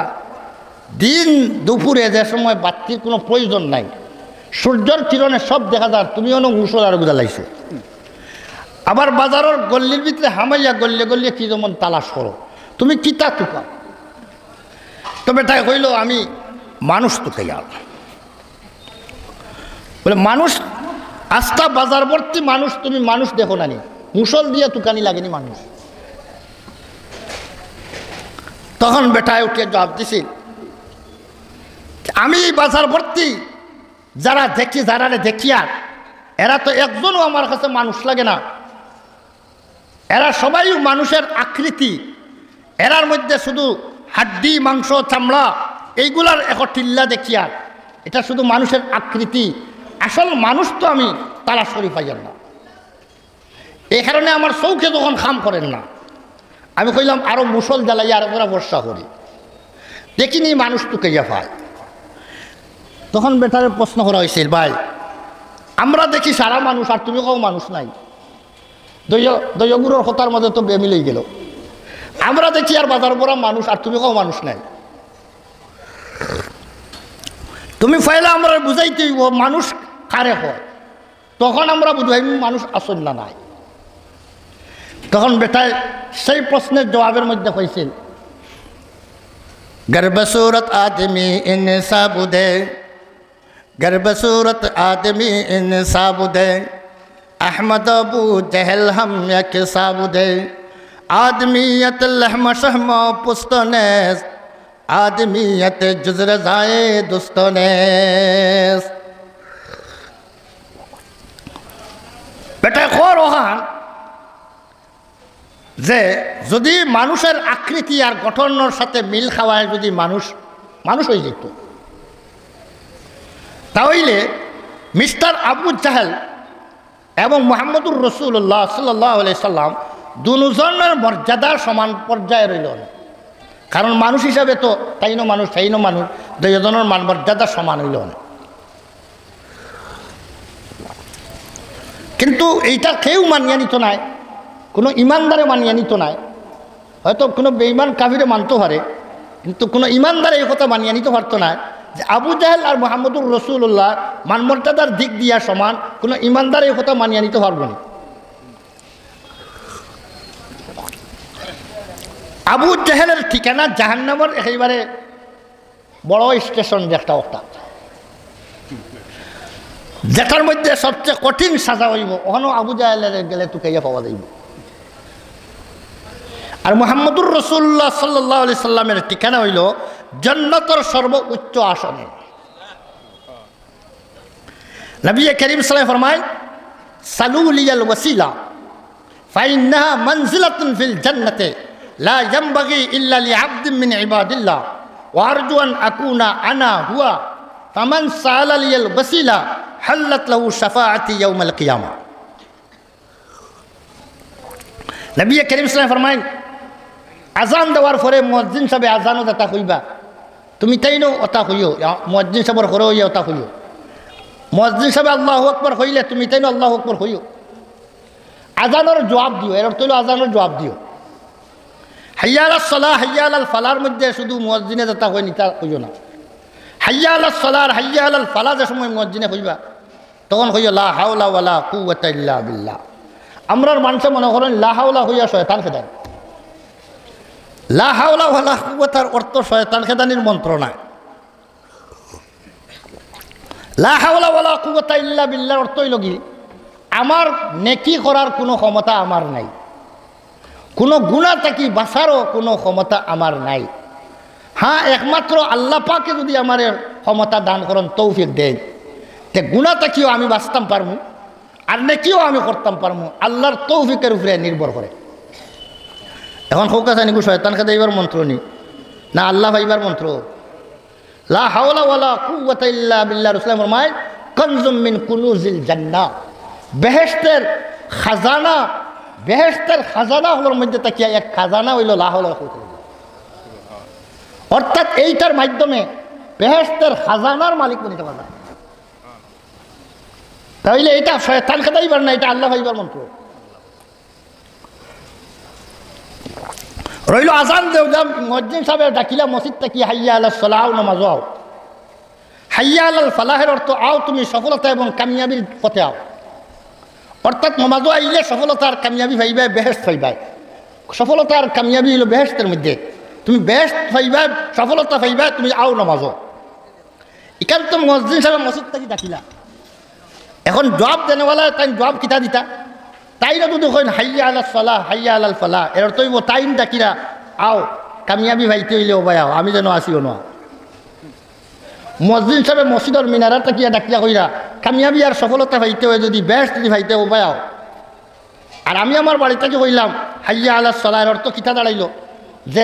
দিন দুপুরে যে সময় বাতির কোনো প্রয়োজন নাই, সূর্যের কিরণে সব দেখা যায়, তুমি অনেক মুসল আর জ্বালাইছো, আবার বাজারের গল্লির ভিতরে হামাইয়া গলিয়ে গলিয়ে কি যেমন তালাশ করো, তুমি কিতা তুকা? তো বেটায় কইল, আমি মানুষ তুকাইয়া। বলে মানুষ আস্থা বাজার ভর্তি মানুষ, তুমি মানুষ দেখো নানি, মুসল দিয়ে তুকানি লাগেনি মানুষ। তখন বেটায় উঠে জবাব দিছিল, আমি বাজার ভর্তি যারা দেখি, যারা দেখিয়া এরা তো একজনও আমার কাছে মানুষ লাগে না, এরা সবাই মানুষের আকৃতি, এরার মধ্যে শুধু হাড্ডি মাংস চামড়া এইগুলার এক টিল্লা দেখিয়া, এটা শুধু মানুষের আকৃতি, আসল মানুষ তো আমি তালাশ করি পাইয়ার না। এই কারণে আমার চৌকে যখন খাম করেন না, আমি কইলাম আরো মুসল জ্বালাই আরো করে বর্ষা করি, দেখিনি মানুষ টুকাইয়া পায়। তখন বেটারে প্রশ্ন করা হয়েছিল, ভাই আমরা দেখি সারা মানুষ আর তুমি কেউ মানুষ নাই, দৈয়গুরোর কথার মধ্যে তো বেমিলেই গেল। আমরা দেখি আর বাজার পড়া মানুষ আর তুমি কেউ মানুষ নাই, তুমি ফাইলে আমরা বুঝাইতে মানুষ কারে হয়, তখন আমরা বুঝাই মানুষ আসল না নাই। তখন বেটায় সেই প্রশ্নের জবাবের মধ্যে হয়েছিল, গর্বসূরত আদমি ইনসাবুদে, গর্বসূরত আদমি ইনসাবুদে, अहमद अबू जहल हम एक साबुदे, आदमियत लहम शहम पुस्तनेस, आदमियत जुजर जाए दुस्तनेस। बेटा खर ওখান যে যদি মানুষের আকৃতি আর গঠনের সাথে মিল খাওয়ায় যদি মানুষ মানুষ হয়ে যেত, তাহলে মিস্টার আবু জাহেল এবং মুহাম্মদুর রাসূলুল্লাহ সাল্লাল্লাহু আলাইহি সাল্লাম দুজনের মর্যাদা সমান পর্যায়ে রইল না, কারণ মানুষ হিসাবে তো তাইনো মানুষ তাইনো মানুষ, দুজনের মান মর্যাদা সমান হইল না। কিন্তু এইটা কেউ মানিয়ে নিত নাই, কোনো ইমানদারে মানিয়ে নিত নাই, হয়তো কোনো বেঈমান কাফিরে মানতে পারে, কিন্তু কোনো ইমানদারে এই কথা মানিয়ে নিতে পারতো না যে আবু জাহেল আর মুহাম্মদুর রাসূলুল্লাহ মানমর্যাদার দিক দিয়া সমান, কোনো ইমানদার এই কথা মানিয়ে নিতে পারবো না। আবু জাহেলের ঠিকানা জাহান্নামের একেবারে বড় স্টেশন, একটা অর্থাৎ যেটার মধ্যে সবচেয়ে কঠিন সাজা হইব, ওখানেও আবু জাহেলের গেলে তুকাইয়া পাওয়া যাইব। আর মুহাম্মদুর রাসূলুল্লাহ সাল্লাল্লাহু আলাইহি সাল্লামের ঠিকানা হইল জান্নাতের সর্বোচ্চ আসনে। নবী করিম সাল্লাল্লাহু আলাইহি ফরমায়, সালু লিয়াল ওয়াসিলা ফাইন্নাহা মানজিলাতুন ফিল জান্নাতি লা ইয়ানবাগি ইল্লা লিআবদিন মিন ইবাদিল্লাহ ওয়া আরজু আন আকুনা আনা হুয়া ফামান সাআলা লিয়াল ওয়াসিলা হাল্লাত লাহু শাফাআতি ইয়াউমাল কিয়ামা। নবী করিম সাল্লাল্লাহু আলাইহি ফরমায়, আজান দেওয়ার পরে মুয়াজ্জিন সাহেব আজানও যেটা কইবা, তুমি তাইনো ওটা কইও, মুয়াজ্জিন সাহেবের ঘরে হইয়া ওটা কইও, মুয়াজ্জিন সাহেব আল্লাহু আকবার কইলে তুমি তাইনো আল্লাহু আকবার কইও, আজানের জবাব দিও, এর অর্থ হইল আজানের জবাব দিও। হাইয়া আলাস সালাহ হাইয়া আলাল ফালার মধ্যে শুধু মুয়াজ্জিনে যেটা কই নিতা কইও না, হাইয়া আলাস সালাহ হাইয়া আলাল ফালা যে সময় মুয়াজ্জিনে কইবা তখন কইও লা হাওলা ওয়ালা কুওয়াতা ইল্লা বিল্লাহ। আমরার মানুষে মনে করেন লা হাওলা হইয়া শয়তান খেদান, লা হাওলা ওয়ালা কুওয়াতার অর্থ শয়তান খেদানির মন্ত্র না। লা হাওলা ওয়ালা কুওয়াতা ইল্লা বিল্লাহর অর্থ হইল কি, আমার নেকি করার কোনো ক্ষমতা আমার নাই, কোনো গুনাহ থেকে বাঁচারও কোনো ক্ষমতা আমার নাই। হ্যাঁ, একমাত্র আল্লাহ পাকে যদি আমার ক্ষমতা দান করেন, তৌফিক দেন, তে গুনাহ থেকেও আমি বাঁচতাম পারবো আর নেকিও আমি করতাম পারবো, আল্লাহর তৌফিকের উপরে নির্ভর করে। এখন হোক আছে নাকি শয়তান খেতে এইবার মন্ত্র নি না আল্লাহ ভাইবার মন্ত্র? লা হাওলা ওয়ালা কুওয়াতা ইল্লা বিল্লাহ। রাসূলুল্লাহ ফরমায়, কানজুম মিন কুনুজিল জান্নাহ, বেহেশতের খাজানা, বেহেশতের খাজানা হলোর মধ্যে তাকিয়া এক খাজানা হইল লা হাওলা ওয়ালা কুওয়াতা ইল্লা বিল্লাহ। অর্থাৎ এইটার মাধ্যমে বেহেশতের খাজানার মালিক বনিতে পারবে। তাহলে এটা শয়তান খেদাইবার না, এটা আল্লাহ ভাইবার মন্ত্র। রইল আজান দেও, মুয়াজ্জিন সাহেব ডাকিলা মসজিদ থেকে হাইয়া আলাস সালাহ নামাজ আও, হাইয়া আলাল ফালাহের অর্থ আও তুমি সফলতা এবং কামিয়াবির পথে আও। অর্থাৎ নামাজও আইলে সফলতার কামিয়াবি পাইবা, বেহেশত পাইবা। সফলতার কামিয়াবি হলো বেহেশতের মধ্যে, তুমি বেহেশত পাইবা, সফলতা পাইবা, তুমি আও নামাজও। এখান তো মুয়াজ্জিন সাহেব মসজিদ থেকে ডাকিলা, এখন জবাব দেনেওয়ালা তাই জবাব কিতা দিতা, তাইরা যদি কইন হাইয়া আলাস সালাহ হাইয়া আলাল ফালাহ, এর অর্থ হইব তাইন ডাকিরা আও কামিয়াবি ভাইতে হইলে ও ভাই আও, আমি যেন আসিও না। মুয়াজ্জিন সাহেব মসজিদের মিনারা তাকিয়া ডাকিয়া কইরা কামিয়াবি আর সফলতা ভাইতে হয়, যদি বেহেশত যদি ভাইতে ও ভাই আও। আর আমি আমার বাড়ি থেকে কইলাম হাইয়া আলাস সালাহ, এর অর্থ কিতা দাঁড়াইল যে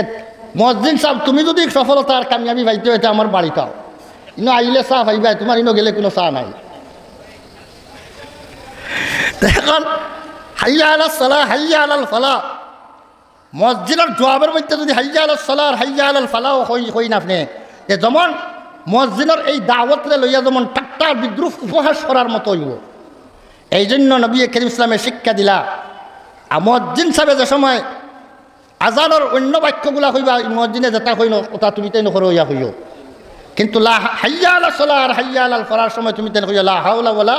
মুয়াজ্জিন সাহেব তুমি যদি সফলতা আর কামিয়াবি ভাইতে হইতে আমার বাড়িতে আও, ইনো আইলে চা ভাইবা, তোমার ইনো গেলে কোনো চা নাই। এখন হাইয়া আলাস সালাহ হাইয়া আলাল ফালাহ, মসজিদের জবাবের মধ্যে যদি হাইয়া আলাস সালাহ আর হাইয়া আলাল ফালাহ কই না আপনি, যে যেমন মসজিদের এই দাওয়াতরে লইয়া যেমন ঠাট্টা বিদ্রুপ উপহাস করার মতো হইব। এই জন্য নবী করিম ইসলামে শিক্ষা দিলা, মুয়াজ্জিন সাহেব যে সময় আজানের অন্য বাক্যগুলা কইবা, মুয়াজ্জিনে যেটা কইন ওটা তুমি তাই নকর হইয়া কইও, কিন্তু লা হাইয়া আলাস সালাহ আর হাইয়া আলাল ফালাহর সময় তুমি তাই কইয়া লা হাওলা ওয়ালা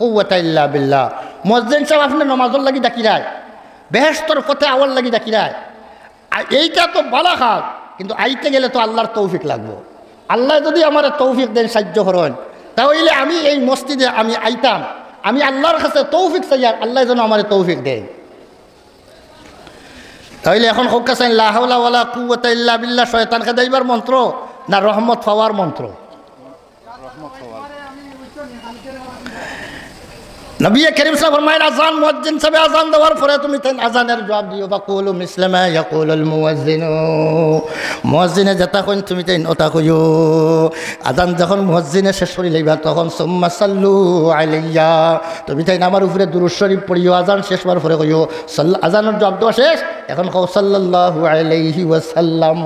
কুওয়াতা ইল্লা বিল্লাহ। মুয়াজ্জিন সাহেব আপনি নামাজের লাগি ডাকিরায়, বেহেশতের পথে আওয়ার লাগি ডাকিরায়, এইটা তো বালা খাক, কিন্তু আইতে গেলে তো আল্লাহর তৌফিক লাগবো। আল্লাহ যদি আমার তৌফিক দেন, সাহায্য করেন, তাহলে আমি এই মসজিদে আমি আইতাম, আমি আল্লাহর কাছে তৌফিক চাই, আর আল্লাহ যেন আমার তৌফিক দেয়। তাহলে এখন হোক কাছেন লা হাওলা ওয়ালা কুওয়াতা ইল্লা বিল্লাহ শয়তানকে দেইবার মন্ত্র না রহমত পাওয়ার মন্ত্র? নবী করিম সাহেব ফরমায়েন আজান মুয়াজ্জিন সাহেব আজান দেওয়ার পরে তুমি তাই আজানের জবাব দিও, ফাকুলু মিসলামা ইয়াকুলুল মুয়াজ্জিন, মুয়াজ্জিনে যেটা কইন তুমি তাই ওটা কইও। আজান যখন মুয়াজ্জিনে শেষ করে লইবা তখন সুম্মা সাল্লু আলাইয়া, তুমি তাই আমার উপরে দুরূদ শরীফ পড়িও। আজান শেষ হওয়ার পরে কইও আজানের জবাব দেওয়া শেষ, এখন কও সাল্লাল্লাহু আলাইহি ওয়াসাল্লাম,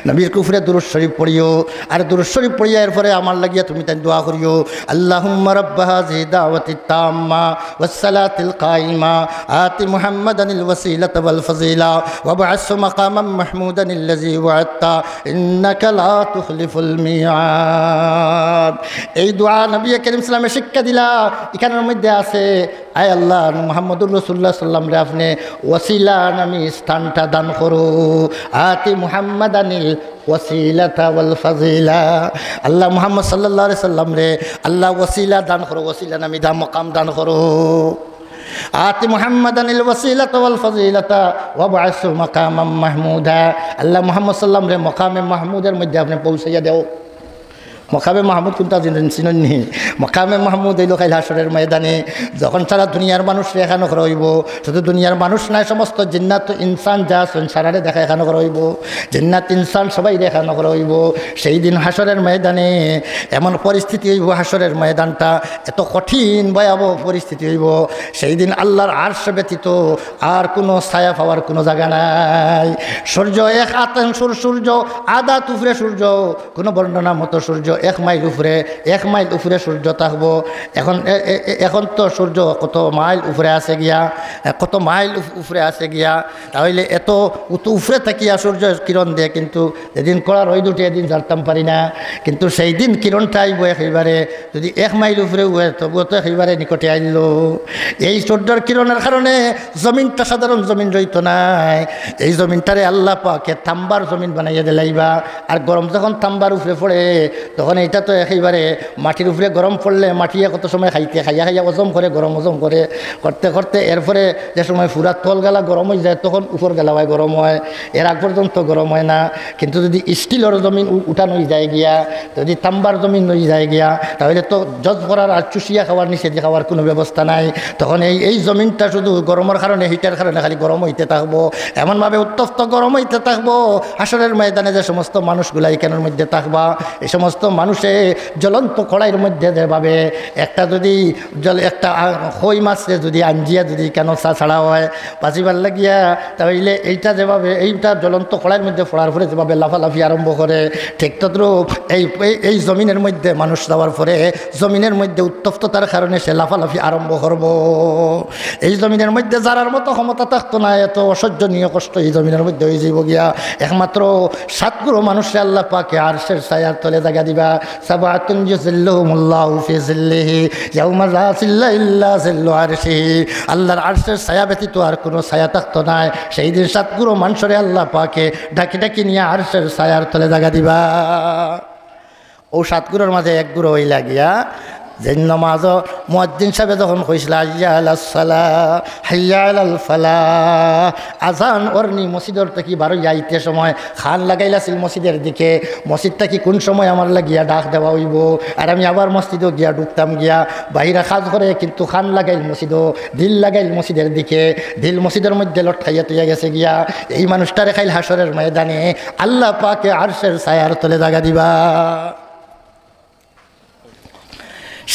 নবীর উপরে দুরূদ শরীফ পড়িও। আর দুরূদ শরীফ পড়িয়া এর পরে আমার লাগিয়া তুমি তাই দোয়া করিও, আল্লাহুম্মা রাব্বা হাযিহি দাওয়াতিত তাম্মা ওয়াস-সালাতিল কাইমা আতি মুহাম্মাদানিল ওয়াসিলাতা ওয়াল ফাযিলা ওয়াবআসহু মাকামান মাহমুদানিল্লাযী ওয়া'আদতা ইন্নাকা লা তুখলিফুল মিআদ। এই দোয়া নবী করিম সাল্লাল্লাহু আলাইহি শিক্ষা দিলা। এখানের মধ্যে আছে, আয় আল্লাহ মুহাম্মদুর রাসূলুল্লাহ সাল্লাল্লাহু আলাইহি আপনি ওয়াসিলা নামে স্থানটা দান করো, আতি মুহাম্মাদানিল ওয়াসিলাতা ওয়াল ফাযিলা, আল্লাহ মুহাম্মদ সাল্লাল্লাহু আলাইহি সাল্লাম রে আল্লাহ ওয়াসিলা দান করো, ওয়াসিলা নামে দা মকাম দান করো। আতি মুহাম্মাদানিল ওয়াসিলাতা ওয়াল ফাযিলাতা ওয়াবআসহু মাকামান মাহমুদা, আল্লাহ মুহাম্মদ সাল্লাম রে মকামে মাহমুদের মধ্যে আপনি পৌঁছাইয়া দাও। মকামে মাহমুদ কোনটা চিনেননি? মকামে মাহমুদ এই লোকাইল হাসরের ময়দানে যখন সারা দুনিয়ার মানুষ এখানো করা হইব, শুধু দুনিয়ার মানুষ নাই, সমস্ত জিন্নাত ইনসান যা সংসারে দেখা এখানো করা হইব, জিন্নাত ইনসান সবাই দেখানো করা হইব। সেই দিন হাসরের ময়দানে এমন পরিস্থিতি হইব, হাসরের ময়দানটা এত কঠিন ভয়াবহ পরিস্থিতি হইব, সেই দিন আল্লাহর আরশ ব্যতীত আর কোনো ছায়া পাওয়ার কোনো জায়গা নাই। সূর্য এক আতাংশুর সূর্য, আধা তুফরে সূর্য, কোনো বর্ণনা মতো সূর্য 1 মাইল উপরে সূর্য থাকবো। এখন তো সূর্য কত মাইল উপরে আছে গিয়া, কত মাইল উপরে আছে গিয়া, তাহলে এত উপরে থাকিয়া সূর্য কিরণ দেয়, কিন্তু যেদিন কড়া রোদ উঠে এদিন জানতাম পারি না, কিন্তু সেই দিন কিরণটা আইব একেবারে, যদি 1 মাইল উপরে উঠে তবুও তো একেবারে নিকটে আইল। এই সূর্যের কিরণের কারণে জমিনটা সাধারণ জমিন রইত নাই, এই জমিনটারে আল্লাহ পাকে তাম্বার জমিন বানাইয়া দিলাইবা। আর গরম যখন তাম্বার উপরে পড়ে তখন এটা তো একেবারে মাটির উপরে গরম পড়লে মাটিয়ে কত সময় খাইয়া ওজম করে, গরম ওজম করে করতে করতে এরপরে যে সময় পুরা তল গেলা গরম হয়ে যায় তখন উপর গেলা হয় গরম হয়, এর আগ পর্যন্ত গরম হয় না। কিন্তু যদি স্টিলের জমিন উঠানো যায় গিয়া, যদি তাম্বার জমিন নই যায় গিয়া, তাহলে তো জজ করার আর চুষিয়া খাওয়ার নিষেধ খাওয়ার কোনো ব্যবস্থা নাই। তখন এই জমিনটা শুধু গরমের কারণে, হিটের কারণে খালি গরম হইতে থাকবো, এমনভাবে উত্তপ্ত গরম হইতে থাকবো। হাসরের ময়দানে যে সমস্ত মানুষগুলা এখানের মধ্যে থাকবা, এই সমস্ত মানুষে জ্বলন্ত কড়াইয়ের মধ্যে যেভাবে একটা যদি একটা খই মাছে যদি আঞ্জিয়া যদি কেন ছাড়া হয় বাঁচিবার লাগিয়া, তাহলে এইটা যেভাবে এইটা জ্বলন্ত কড়াইয়ের মধ্যে পড়ার পরে যেভাবে লাফালাফি আরম্ভ করে, ঠিক তদ্রূপ এই জমিনের মধ্যে মানুষ যাওয়ার পরে জমিনের মধ্যে উত্তপ্ততার কারণে সে লাফালাফি আরম্ভ করব। এই জমিনের মধ্যে যারার মতো ক্ষমতা থাকতো না, এত অসহ্যনীয় কষ্ট এই জমিনের মধ্যে হয়ে যাইব গিয়া। একমাত্র সাতগুলো মানুষে আল্লাহ পাকে আরশের ছায়ার তলে জায়গা দিবা। সাবাতুন ইউযিল্লুহুমুল্লাহু ফি যিল্লিহি ইয়াওমা লা যিল্লা ইল্লা যিল্লু আরশিহি। আল্লাহর আরশের ছায়া ব্যতীত আর কোনো ছায়া থাকতো না। সেই দিন সাতগুলো মানুষরে আল্লাহ পাকে ডাকি ডাকি নিয়ে আরশের ছায়ার তলে জায়গা দিবা। ও সাতগুলোর মাঝে এক গুঁড়ো হইলা গিয়া যে নামাজ মুয়াজ্জিন সাহেব যখন কইছিল হাইয়া আলাস সালাহ হাইয়া আলাল ফালাহ, আজান ওরনি মসজিদের থেকে বারো যাইতে সময় খান লাগাইলাছিল মসজিদের দিকে। মসজিদটা কি কোন সময় আমার লাগিয়া ডাক দেওয়া হইব, আর আমি আবার মসজিদও গিয়া ঢুকতাম গিয়া। বাহিরা কাজ করে কিন্তু খান লাগাইল মসজিদও, দিল লাগাইল মসজিদের দিকে, দিল মসজিদের মধ্যে লটকাইয়া তুইয়া গেছে গিয়া। এই মানুষটারে খাইল হাসরের ময়দানে আল্লাহ পাকে আরশের ছায়ার তলে জায়গা দিবা।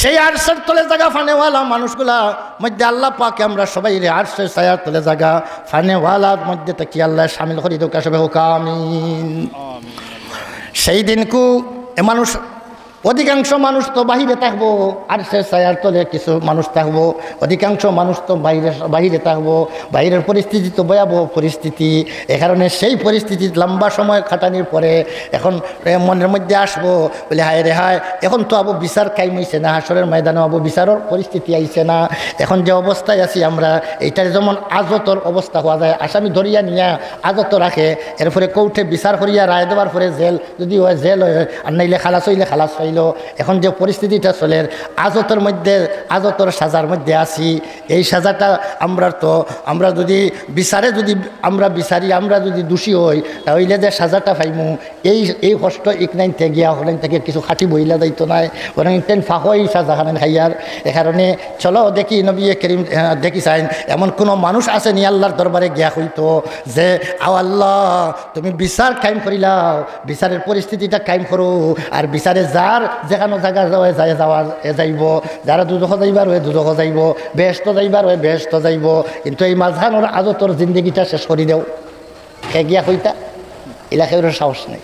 সেই আরশের তলে জায়গা ফানেওয়ালা মানুষগুলা মধ্যে আল্লাহ পাকে আমরা সবাই রে আরশের ছায়ার তলে জায়গা ফানেওয়ালার মধ্যে তাকি আল্লাহ শামিল করি দোকা সবে হোক আমিন। সেই দিনকু এ মানুষ অধিকাংশ মানুষ তো বাহিরে থাকবো, আরশের ছায়ার তলে কিছু মানুষ থাকবো, অধিকাংশ মানুষ তো বাহিরে থাকবো। বাহিরের পরিস্থিতি তো ভয়াবহ পরিস্থিতি। এ কারণে সেই পরিস্থিতি লম্বা সময় খাটানির পরে এখন মনের মধ্যে আসবো বলে হায় রে হায়, এখন তো আবু বিচার কায়েম হইছে না, হাসরের ময়দানে আবু বিচারের পরিস্থিতি আইছে না। এখন যে অবস্থায় আছি আমরা, এইটার যেমন আজতর অবস্থা হওয়া যায়, আসামি ধরিয়া নিয়া আজত রাখে, এরপরে কোর্টে বিচার করিয়া রায় দেওয়ার পরে জেল যদি হয় জেল হয়, আর নাইলে খালাস হইলে খালাস হইল। এখন যে পরিস্থিতিটা চলে আজতের মধ্যে, আজতর সাজার মধ্যে আছি। এই সাজাটা আমরা যদি বিচারে যদি আমরা বিচারি, আমরা যদি দোষী হই, তাহলে যে সাজাটা পাইমু এই কষ্ট ইকনাইন থেকে গিয়া হলেন থেকে কিছু খাটি বইলা যাইতো নাই, বরং ইকনাইন ফাঁকই সাজা খানেন খাইয়ার। এ কারণে চলো দেখি নবী করিম দেখি চাইন এমন কোনো মানুষ আসেনি আল্লাহর দরবারে গিয়া হইতো যে আল্লাহ তুমি বিচার কায়েম করিলাও, বিচারের পরিস্থিতিটা কায়েম করো, আর বিচারে যার যেখানে জায়গা যাইব, যারা দুদক যাইবার হয়ে দুদক যাইব, বেহেশত যাইবার হয়ে বেহেশত যাইব। কিন্তু এই মাঝখানোর আজতর জিন্দগিটা শেষ করে দেও কে গিয়া কইতা এলাকার সাহস নেই।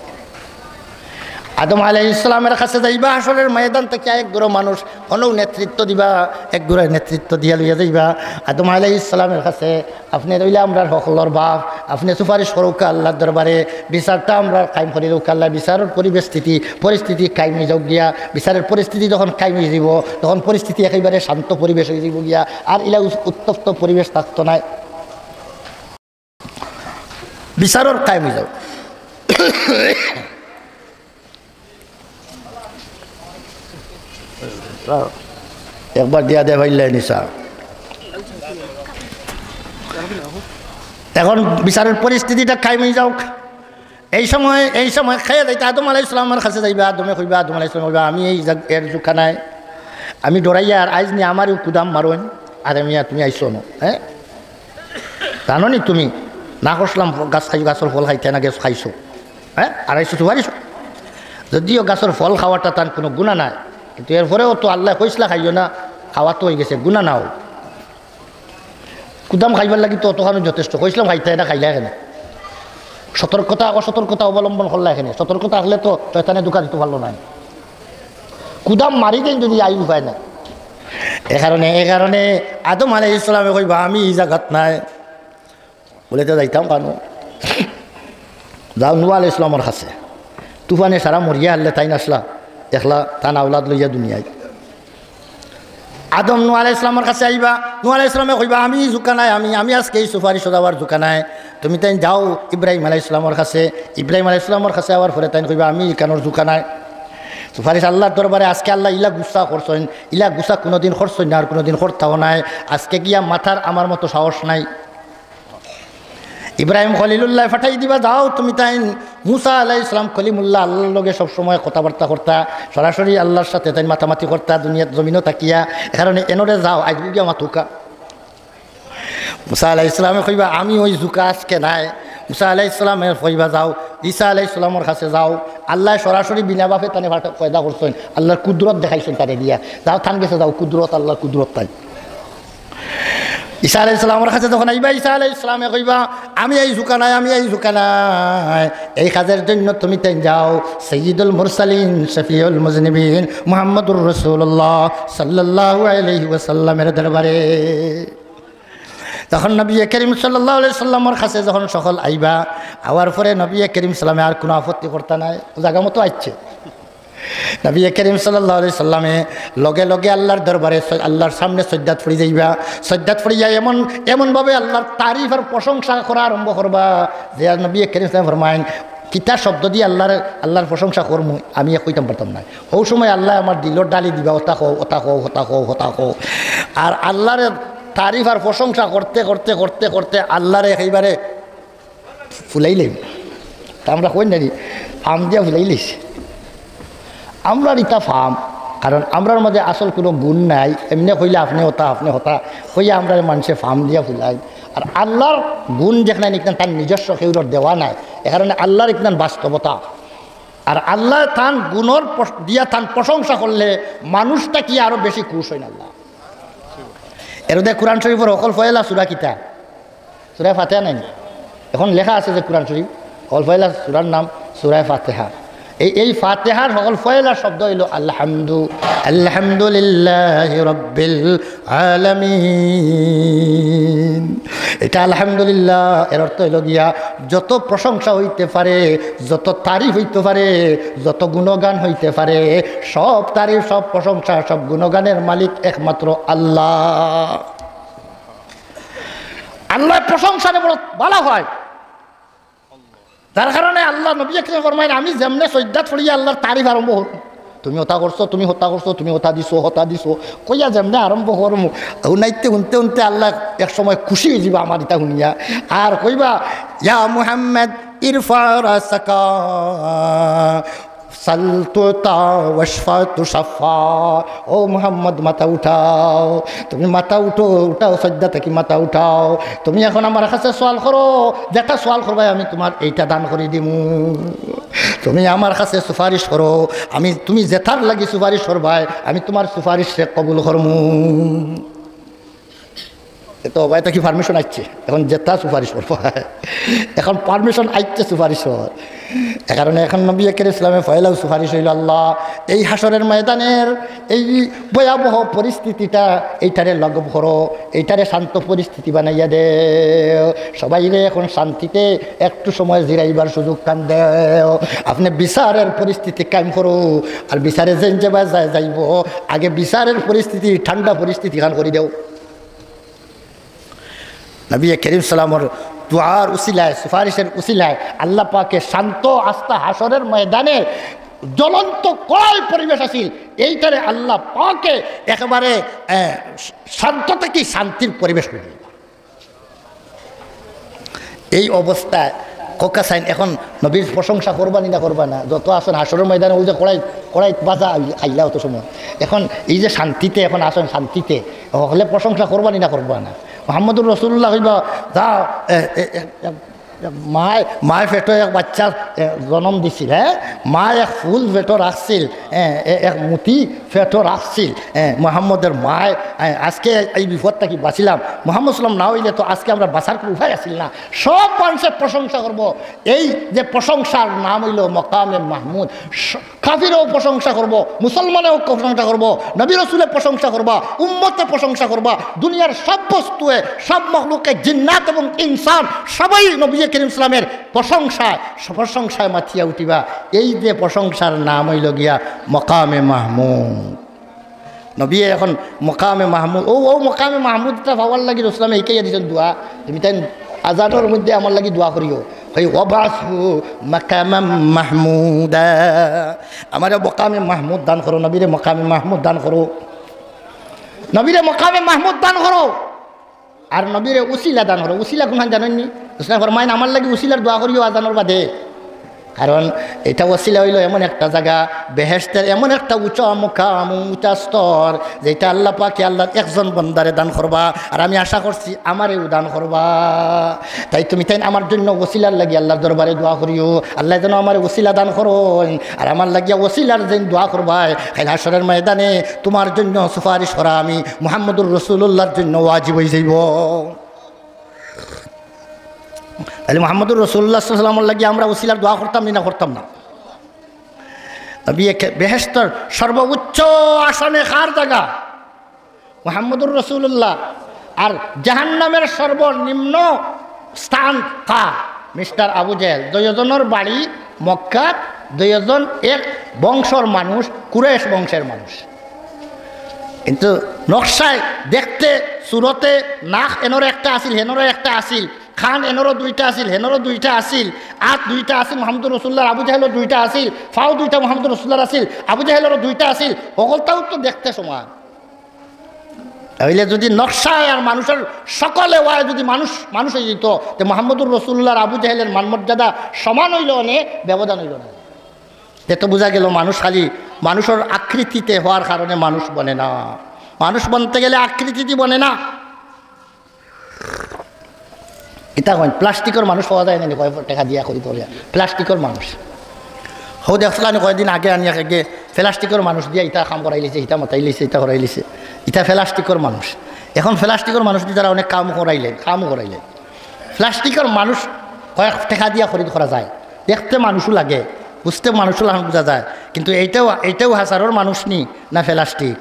আদম আলাইহিস সালামের কাছে যাইবা, হাসরের ময়দান থেকে এক গুঁড়ো মানুষ অনেক নেতৃত্ব দিবা, এক গুঁড়ো নেতৃত্ব দিয়া লইয়া যাইবা আদম আলাইহিস সালামের কাছে। আপনি রইলে আমরা সকলের বাপ, আপনি সুপারিশ করুক আল্লাহর দরবারে, বিচারটা আমরা কায়েম করে দেউক আল্লাহ। বিচারের পরিস্থিতি কায়েম হয়ে যাওক গিয়া। বিচারের পরিস্থিতি যখন কায়েম হয়ে যাব, তখন পরিস্থিতি একেবারে শান্ত পরিবেশ হয়ে যাব গিয়া, আর ইলা উত্তপ্ত পরিবেশ থাকতো না। বিচারের কায়েম হয়ে যাও। একবার দিয়া দে ভাইলে নিশা। এখন বিচারের পরিস্থিতিটা কায়েম যাও। এই সময় খেয়ে যাইতে আদম আলাইহিস সালামের কাছে যাইবা। আদমে কইবা, আদম আলাইহিস সালাম কইবা আমি এর জোখা নাই, আমি ডরাইয়া আর আইজ নি আমারও কুদাম মারোন। আরে মিয়া তুমি আইসো না, হ্যাঁ জানো নি তুমি না করছিলাম গাছ খাইছো, গাছের ফল খাইতে না গেছ খাইছো, হ্যাঁ আর আইসো সুপারিশ। যদিও গাছের ফল খাওয়াটা তার কোনো গুণা নাই, কিন্তু এরপরেও তো আল্লাহ কইসলা খাইও না, খাওয়া তো হয়ে গেছে গুণা নাও। কুদাম খাইবার লাগি তো অতখানো যথেষ্ট, কইসলাম খাইতে না খাইলে এখানে। অসতর্কতা অবলম্বন করলে এখানে, সতর্কতা আসলে তো শয়তানে দুঃখা দিতে পারলো না। কুদাম মারি দেন যদি আইন উপায় না। এ কারণে আদম আলাইহিস সালামে কইবা আমি এই জায়গাত নাই বলে তো যাইতাম কেন। যাও নূহ আলাইহিস সালামের কাছে, তুফানে সারা মরিয়া হারলে তাই নাসলা একলা তান আওলাদ লইয়া দুনিয়ায়। আদম নূহ আলাইহিস সালামের কাছে আইবা, নূহ আলাইহিস সালামে কইবা আমি জুকা নাই, আমি আজকে এই সুপারিশ যাওয়ার জুকা নাই। তুমি তাই যাও ইব্রাহিম আলাইহিস সালামের কাছে, ইব্রাহিম আলাইহিস সালামের কাছে আওয়ার পরে তাই কইবা আমি কেন জুকা নাই। সুপারিশ আল্লাহর দরবারে আজকে আল্লাহ ইলা গুসা করছেন, ইলা গুসা কোনোদিন করছেন না, আর কোনোদিন করতাও নাই। আজকে গিয়া মাথার আমার মতো সাহস নাই। ইব্রাহিম খলিলুল্লাহ ফাটাই দিবা, যাও তুমি তাই মুসা আলাইহিস সালাম কলিমুল্লাহ আল্লাহর লগে সবসময় কথাবার্তা করতা, সরাসরি আল্লাহর সাথে তাই মাতামাতি করতা দুনিয়ার জমিনও তাকিয়া। এ কারণে এনরে যাও আজ গিয়া মাথুকা। মুসা আলাইহিস সালামে কইবা আমি ওই জুকা আজকে নাই। মুসা আলাইহিস সালামের কইবা যাও ঈসা আলাইহিস সালামের কাছে যাও, আল্লাহ সরাসরি বিনা বাপে তানে পয়দা করছেন, আল্লাহর কুদরত দেখাইছেন তারে দিয়া। যাও থান গেছে যাও, কুদরত আল্লাহর কুদরত তাই। ঈসা আলাইহিস সালামের কাছে যখন আইবা, ঈসা আলাইহিস সালামে কইবা আমি এই ঝুঁকা নাই, আমি এই ঝুঁকা নাই, এই কাজের জন্য তুমি তাই যাও সাইয়্যিদুল মুরসালিন শফিউল মুজনিবিন মুহাম্মদুর রাসূলুল্লাহ সাল্লাল্লাহু আলাইহি ওয়াসাল্লামের দরবারে। তখন নবী করিম সাল্লাল্লাহু আলাইহি সাল্লামের কাছে যখন সকল আইবা, আওয়ার পরে নবী করিম সাল্লামে আর কোনো আপত্তি করতে নাই, জায়গা মতো আইছে। নবী করিম সাল্লাল্লাহু আলাইহি সাল্লামে লগে লগে আল্লাহর দরবারে আল্লাহর সামনে সজ্জাত পড়ে যাইবা। সজ্জাত পড়ে যাই এমনভাবে আল্লাহর তারিফ আর প্রশংসা করা আরম্ভ করবা যে নবী করিম সাল্লাল্লাহু ফরমায়েন কিতা শব্দ দিয়ে আল্লাহর প্রশংসা করমু আমি কইতাম পারতাম না। ও সময় আল্লাহ আমার দিলর ডালি দিবা, ওতা কও ওতা কও হতা কও হতা কও। আর আল্লাহর তারিফ আর প্রশংসা করতে করতে করতে করতে আল্লাহরে একেবারে ফুলাইলেন। তা আমরা কই নারি ফার্ম দিয়া ফুলাইলিস, আমরা ইটা ফার্ম, কারণ আমরার মধ্যে আসল কোনো গুণ নাই। এমনি কইলে আপনি হতা কইয়া আমরা মানুষে ফার্ম দিয়া ফুলাই। আর আল্লাহর গুণ যেখানে নিকনান তার নিজস্ব কেউর দেওয়া নাই, এ কারণে আল্লাহর ইকনান বাস্তবতা। আর আল্লাহ তান গুণর দিয়া তান প্রশংসা করলে মানুষটা কি আরো বেশি খুশ হয় না আল্লাহ। এর মধ্যে কোরআন শরীফের অকল ফয়লা সূরা কিতা, সূরা ফাতিহা নাই। এখন লেখা আছে যে কোরআন শরীফ অকল ফয়লা সূরার নাম সূরা ফাতিহা। এই ফাতিহার সকল ফয়লা শব্দ হইল আলহামদুলিল্লাহি রাব্বিল আলামিন। এটা আলহামদুলিল্লাহ এর অর্থ হইল গিয়া যত প্রশংসা হইতে পারে, যত তারিফ হইতে পারে, যত গুণগান হইতে পারে, সব তারিফ সব প্রশংসা সব গুণগানের মালিক একমাত্র আল্লাহ। আল্লাহ প্রশংসারে বড় ভালো হয়, যার কারণে আল্লাহ নবী আকরাম ফরমায়েন আমি যেমনে সজ্জাত পড়িয়া আল্লাহর তারিফ আরম্ভ করব, তুমি হতা করছো, তুমি হতা করছো, তুমি হতা দিছো কইয়া যেমনে আরম্ভ করবো, শুনাইতে শুনতে শুনতে আল্লাহ এক সময় খুশি হয়ে যাবা আমার ইটা শুনিয়া। আর কইবা ইয়া মুহাম্মদ ইরফা রাসাকা সালতুতা ওয়াশফাতু শাফা, ও মুহাম্মদ মাথা উঠাও, তুমি মাথা উঠাও সজ্জা থেকে মাথা উঠাও। তুমি এখন আমার কাছে সওয়াল করো, যেটা সওয়াল করবাই আমি তোমার এইটা দান করে দিমু। তুমি আমার কাছে সুপারিশ করো, তুমি যেটার লাগি সুপারিশ করবাই আমি তোমার সুপারিশ কবুল করমু। তো এটা কি পারমিশন আসছে, এখন যেটা সুপারিশ করবো, এখন পারমিশন আসছে সুপারিশ হওয়ার। এ কারণে এখন নবী করিম ইসলামে ফয়লাও সুপারিশ হইল আল্লাহ এই হাসরের ময়দানের এই ভয়াবহ পরিস্থিতিটা এইটারে লঘব করো, এইটারে শান্ত পরিস্থিতি বানাইয়া দে, সবাই রে এখন শান্তিতে একটু সময় জিরাইবার সুযোগ কান দেও। আপনি বিচারের পরিস্থিতি কায়েম করো, আর বিচারে যে যাইব আগে বিচারের পরিস্থিতি ঠান্ডা পরিস্থিতি খান করে দেও। নবী করিম সাল্লামের দুআর উসিলায় সুপারিশের উসিলায় আল্লাহ পাকে শান্ত আস্থা হাসরের ময়দানে জ্বলন্ত কড়াই পরিবেশ আসিল, এইটারে আল্লাহ পাকে একেবারে শান্ত থেকে শান্তির পরিবেশ করে দিল। এই অবস্থায় কোকাসাইন এখন নবীর প্রশংসা করবানি না করবা না, যত আসেন হাসরের ময়দানে ওই যে কড়াই বাজা খাইলা অত সময়, এখন এই যে শান্তিতে এখন আসেন শান্তিতে হলে প্রশংসা করবানি না করবা না। মুহাম্মদুর রাসূলুল্লাহ কইবা যাও মায় পেটো এক বাচ্চা জন্ম দিছিল, মা এক ফুল পেটো রাখছিল, এক মুঠি পেটো রাখছিল মুহাম্মদের মায়। আজকে এই বিপদটা কি বাঁচিলাম, মুহাম্মদ সাল্লাম না হইলে তো আজকে আমরা বাঁচার কোনো উপায় আসিল না। সব মানুষের প্রশংসা করব, এই যে প্রশংসার নাম হইল মকামে মাহমুদ। কাফিরও প্রশংসা করব, মুসলমানেও প্রশংসা করব, নবী রাসূলের প্রশংসা করবা, উম্মতের প্রশংসা করবা, দুনিয়ার সব বস্তুয়ে সব মখলুকে জিন্নাত এবং ইনসান সবাই নবী করিম ইসলামের প্রশংসায় মাথিয়া উঠিবা। এই যে প্রশংসার নাম হইল গিয়া মকামে মাহমুদ। নবী এখন মকামে মাহমুদ ও মকামে মাহমুদটা ভাবার লাগি রসুলামে এইটাই দিয়েছেন দোয়া, তুমি তাই আজানের মধ্যে আমার লাগি দোয়া করিও ওই ওয়াবাসহু মাকামাম মাহমুদা, আমারে মকামে মাহমুদ দান করো, নবীরে মকামে মাহমুদ দান করো, নবীরে মকামে মাহমুদ দান করো, আর নবীরে উসিলা দান করো। উসিলা কোনখান জানেননি? রসুল ফরমায়েন আমার লাগি উসিলার দোয়া করিও আজানোর বাদে। কারণ এটা ওসিলা হইল এমন একটা জায়গা, বেহেশতের এমন একটা উঁচা মুকাম, উঁচা স্তর, যেটা আল্লাহ পাকে আল্লাহ একজন বন্দারে দান করবা। আর আমি আশা করছি আমারেও দান করবা। তাই তুমি তাই আমার জন্য ওসিলার লাগি আল্লাহর দরবারে দোয়া করিও, আল্লাহ যেন আমার ওসিলা দান করুন। আর আমার লাগিয়া ওসিলার যেন দোয়া করবাই, কাল হাশরের ময়দানে তোমার জন্য সুপারিশ করা আমি মুহাম্মদুর রাসূলুল্লাহর জন্য ওয়াজিব হয়ে যাইব। তাহলে মুহাম্মদুর রাসূলুল্লাহ সাল্লাল্লাহু আলাইহি ওয়াসাল্লামের লাগি আমরা ওসিলার দোয়া করতাম না করতাম না? বেহেশতের সর্বোচ্চ আসনে কার জায়গা? মুহাম্মদুর রাসূলুল্লাহ। আর জাহান্নামের সর্বনিম্ন স্থান কা? মিস্টার আবু জেহেল। দুইজনের বাড়ি মক্কাত, দুইজন এক বংশর মানুষ, কুরাইশ বংশের মানুষ। কিন্তু নকশায় দেখতে সুরতে নাক এনর একটা আসিল, হেনরও একটা আসিল, খান এনরও দুইটা আসিল, হেনরও দুইটা আসিল, আত দুইটা আসিল মুহাম্মদুর রাসূলুল্লাহ, আবু জাহেলও দুইটা আসিল, ফাও দুইটা মুহাম্মদুর রাসূলুল্লাহ আসিল, আবু জাহেলেরও দুইটা আসিল। সকলটাও তো দেখতে সমান। তাহলে যদি নকশায় আর মানুষের সকলে হয়, যদি মানুষ হয়ে যেত, তো মুহাম্মদুর রাসূলুল্লাহ আবু জাহেলের মানমর্যাদা সমান হইল না, ব্যবধান হইল না। তো বোঝা গেল মানুষ খালি মানুষের আকৃতিতে হওয়ার কারণে মানুষ বনে না। মানুষ বনতে গেলে আকৃতিতে বনে না। এটা কয় প্লাস্টিকের মানুষ পাওয়া যায় না, কয় টাকা দিয়া করি তোর প্লাস্টিকের মানুষ হো দেখলাম কয়েকদিন আগে আনিয়া আগে প্লাস্টিকের মানুষ দিয়া ইটা কাম করাই লিছে, ইটা মতাই লিছে, ইটা করাই লিছে, ইটা প্লাস্টিকের মানুষ। এখন প্লাস্টিকের মানুষ দিয়ে তারা অনেক কামও করাইলেন। প্লাস্টিকের মানুষ কয়েক টাকা দিয়া খরিদ করা যায়, দেখতে মানুষও লাগে, বুঝতে মানুষও বোঝা যায়, কিন্তু এইটাও হাজারের মানুষ নি না প্লাস্টিক।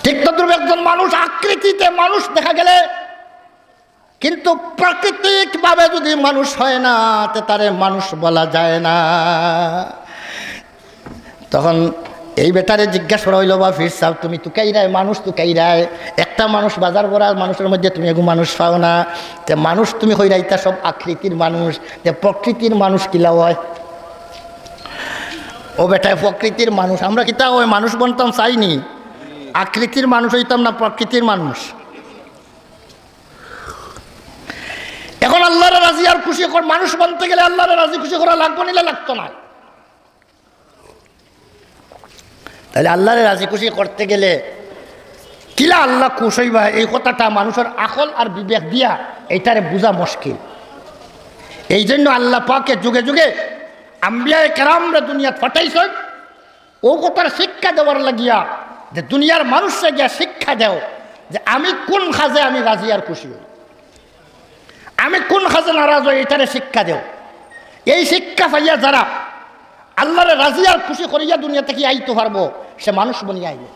ঠিক তদ্রূপ একজন মানুষ আকৃতিতে মানুষ দেখা গেলে, কিন্তু প্রাকৃতিকভাবে যদি মানুষ হয় না, তারে মানুষ বলা যায় না। তখন এই বেটারে জিজ্ঞাসা করা হইল, বা ফির সাহেব তুমি তুকাই রায়, মানুষ তুকাই রায়, একটা মানুষ বাজার করার মানুষের মধ্যে তুমি এগু মানুষ পাও না, তে মানুষ তুমি হই রাইতা সব আকৃতির মানুষ, তে প্রকৃতির মানুষ কিলা হয়? ও বেটায় প্রকৃতির মানুষ, আমরা কিতা ওই মানুষ বনতাম চাইনি, আকৃতির মানুষ হইতাম না, প্রকৃতির মানুষ। এখন আল্লাহর রাজি আর খুশি মানুষ বনতে গেলে আল্লাহর রাজি খুশি করা লাগবো নিলে লাগতো না। তাহলে আল্লাহর রাজি খুশি করতে গেলে কিলা আল্লাহ খুশ হইবা, এই কথাটা মানুষের আকল আর বিবেক দিয়া এইটারে বোঝা মুশকিল। এই জন্য আল্লাহ পাকে যুগে যুগে আম্বিয়ায়ে কেরামরা দুনিয়াত পাঠাইছেন ও কথার শিক্ষা দেওয়ার লাগিয়া, যে দুনিয়ার মানুষকে গিয়া শিক্ষা দেও যে আমি কোন কাজে আমি রাজি আর খুশি হই, আমি কোন কাজে নারাজ হই, এটারে শিক্ষা দেও। এই শিক্ষা পাইয়া যারা আল্লাহরে রাজি আর খুশি করিয়া দুনিয়া থেকে আইতে পারবো, সে মানুষ বনিয়া আইবে।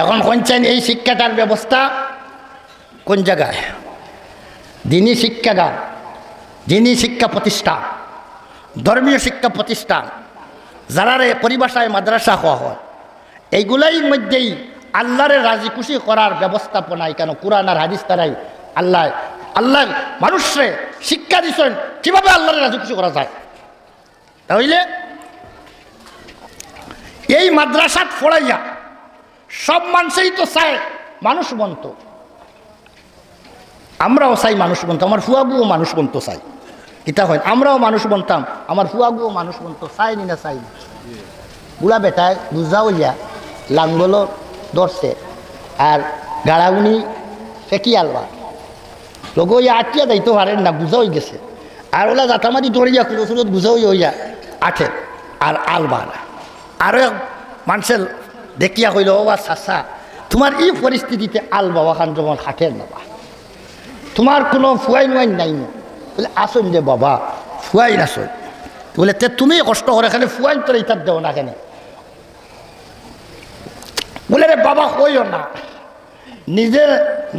এখন কোন চাইন এই শিক্ষাটার ব্যবস্থা কোন জায়গায়? দিনী শিক্ষাগার, দিনী শিক্ষা প্রতিষ্ঠান, ধর্মীয় শিক্ষা প্রতিষ্ঠান, যারারে পরিভাষায় মাদ্রাসা হওয়া হয়, এইগুলাই মধ্যেই আল্লাহরে রাজি খুশি করার ব্যবস্থাপনায় কেন কুরআন আর হাদিস তারাই আল্লাহ মানুষরে শিক্ষা দিচ্ছেন কিভাবে আল্লাহরে রাজি খুশি করা যায়। তাহলে এই মাদ্রাসাত পড়াইয়া সব মানুষই তো চায় মানুষ বনত, আমরাও চাই মানুষ বনত, আমার ফুয়াগুও মানুষ বনত চাই, কিতা হয় আমরাও মানুষ বনতাম, আমার ফুয়াগুও মানুষ বনত চাই নি না চাই না। বুড়া বেটায় বুঝা হইয়া লাঙ্গল ধরছে আর গাড়াগুনি ফেঁকি আলবা লোক হইয়া আটিয়া যাইতে পারেন না, বুঝা হয়ে গেছে। আর ওলা জাতামারি ধরিয়া কুরোসুরত বুঝা হইয়া আঠে আর আলবা না। আরও মানুষের দেখিয়া কইল, ও চাচা তোমার এই পরিস্থিতিতে আলবা ওখান যখন হাটের নেবা, তোমার কোনো ফুয়াই নুয়াইন নাই না, বলে আসুন যে বাবা ফুয়াই আসুন, বলে তে তুমি কষ্ট করে এখানে ফুয়াইন তোর ইতার দেও না কেন? বলে রে বাবা কইও না, নিজে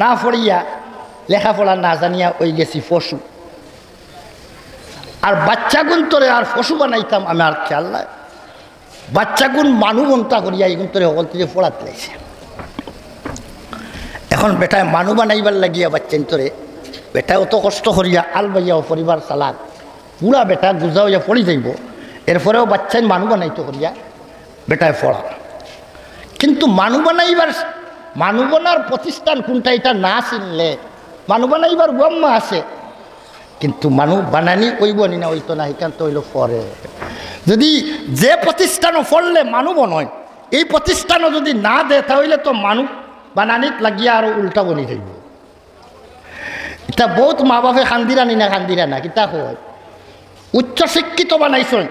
না পড়িয়া লেখাপড়া না জানিয়া ওই গেছি পশু, আর বাচ্চাগুন তোরে আর পশু বানাইতাম আমি, আর খেয়াল নাই বাচ্চাগুন মানু বন্তা করিয়া এগুন তোরে সকল থেকে পড়াতে লাগছে। এখন বেটায় মানু বানাইবার লাগিয়া বাচ্চান তোরে বেটা অত কষ্ট করিয়া আল বাইয়াও পরিবার চালাক, পুরা বেটা গুজা হইয়া পড়ি যাইব, এরপরেও বাচ্চাই মানু বানাইতে করিয়া বেটায় পড়া। কিন্তু মানু বানাইবার মানু বানার প্রতিষ্ঠান কোনটা এটা না চিনলে মানুষ বানাইবার ব্রহ্মা আছে, কিন্তু মানুষ বানানি ওইব নি না ওইতো না, এখান তো হইল পরে। যদি যে প্রতিষ্ঠানও পড়লে মানুষ নয়, এই প্রতিষ্ঠানও যদি না দেয় তাহলে তো মানুষ বানানিত লাগিয়া আরো উল্টা বনি যাইব। এটা বহুত মা বাপে খান্দিরানি না খান্দিরা না, কিতা হয় উচ্চশিক্ষিত বানাইছেন,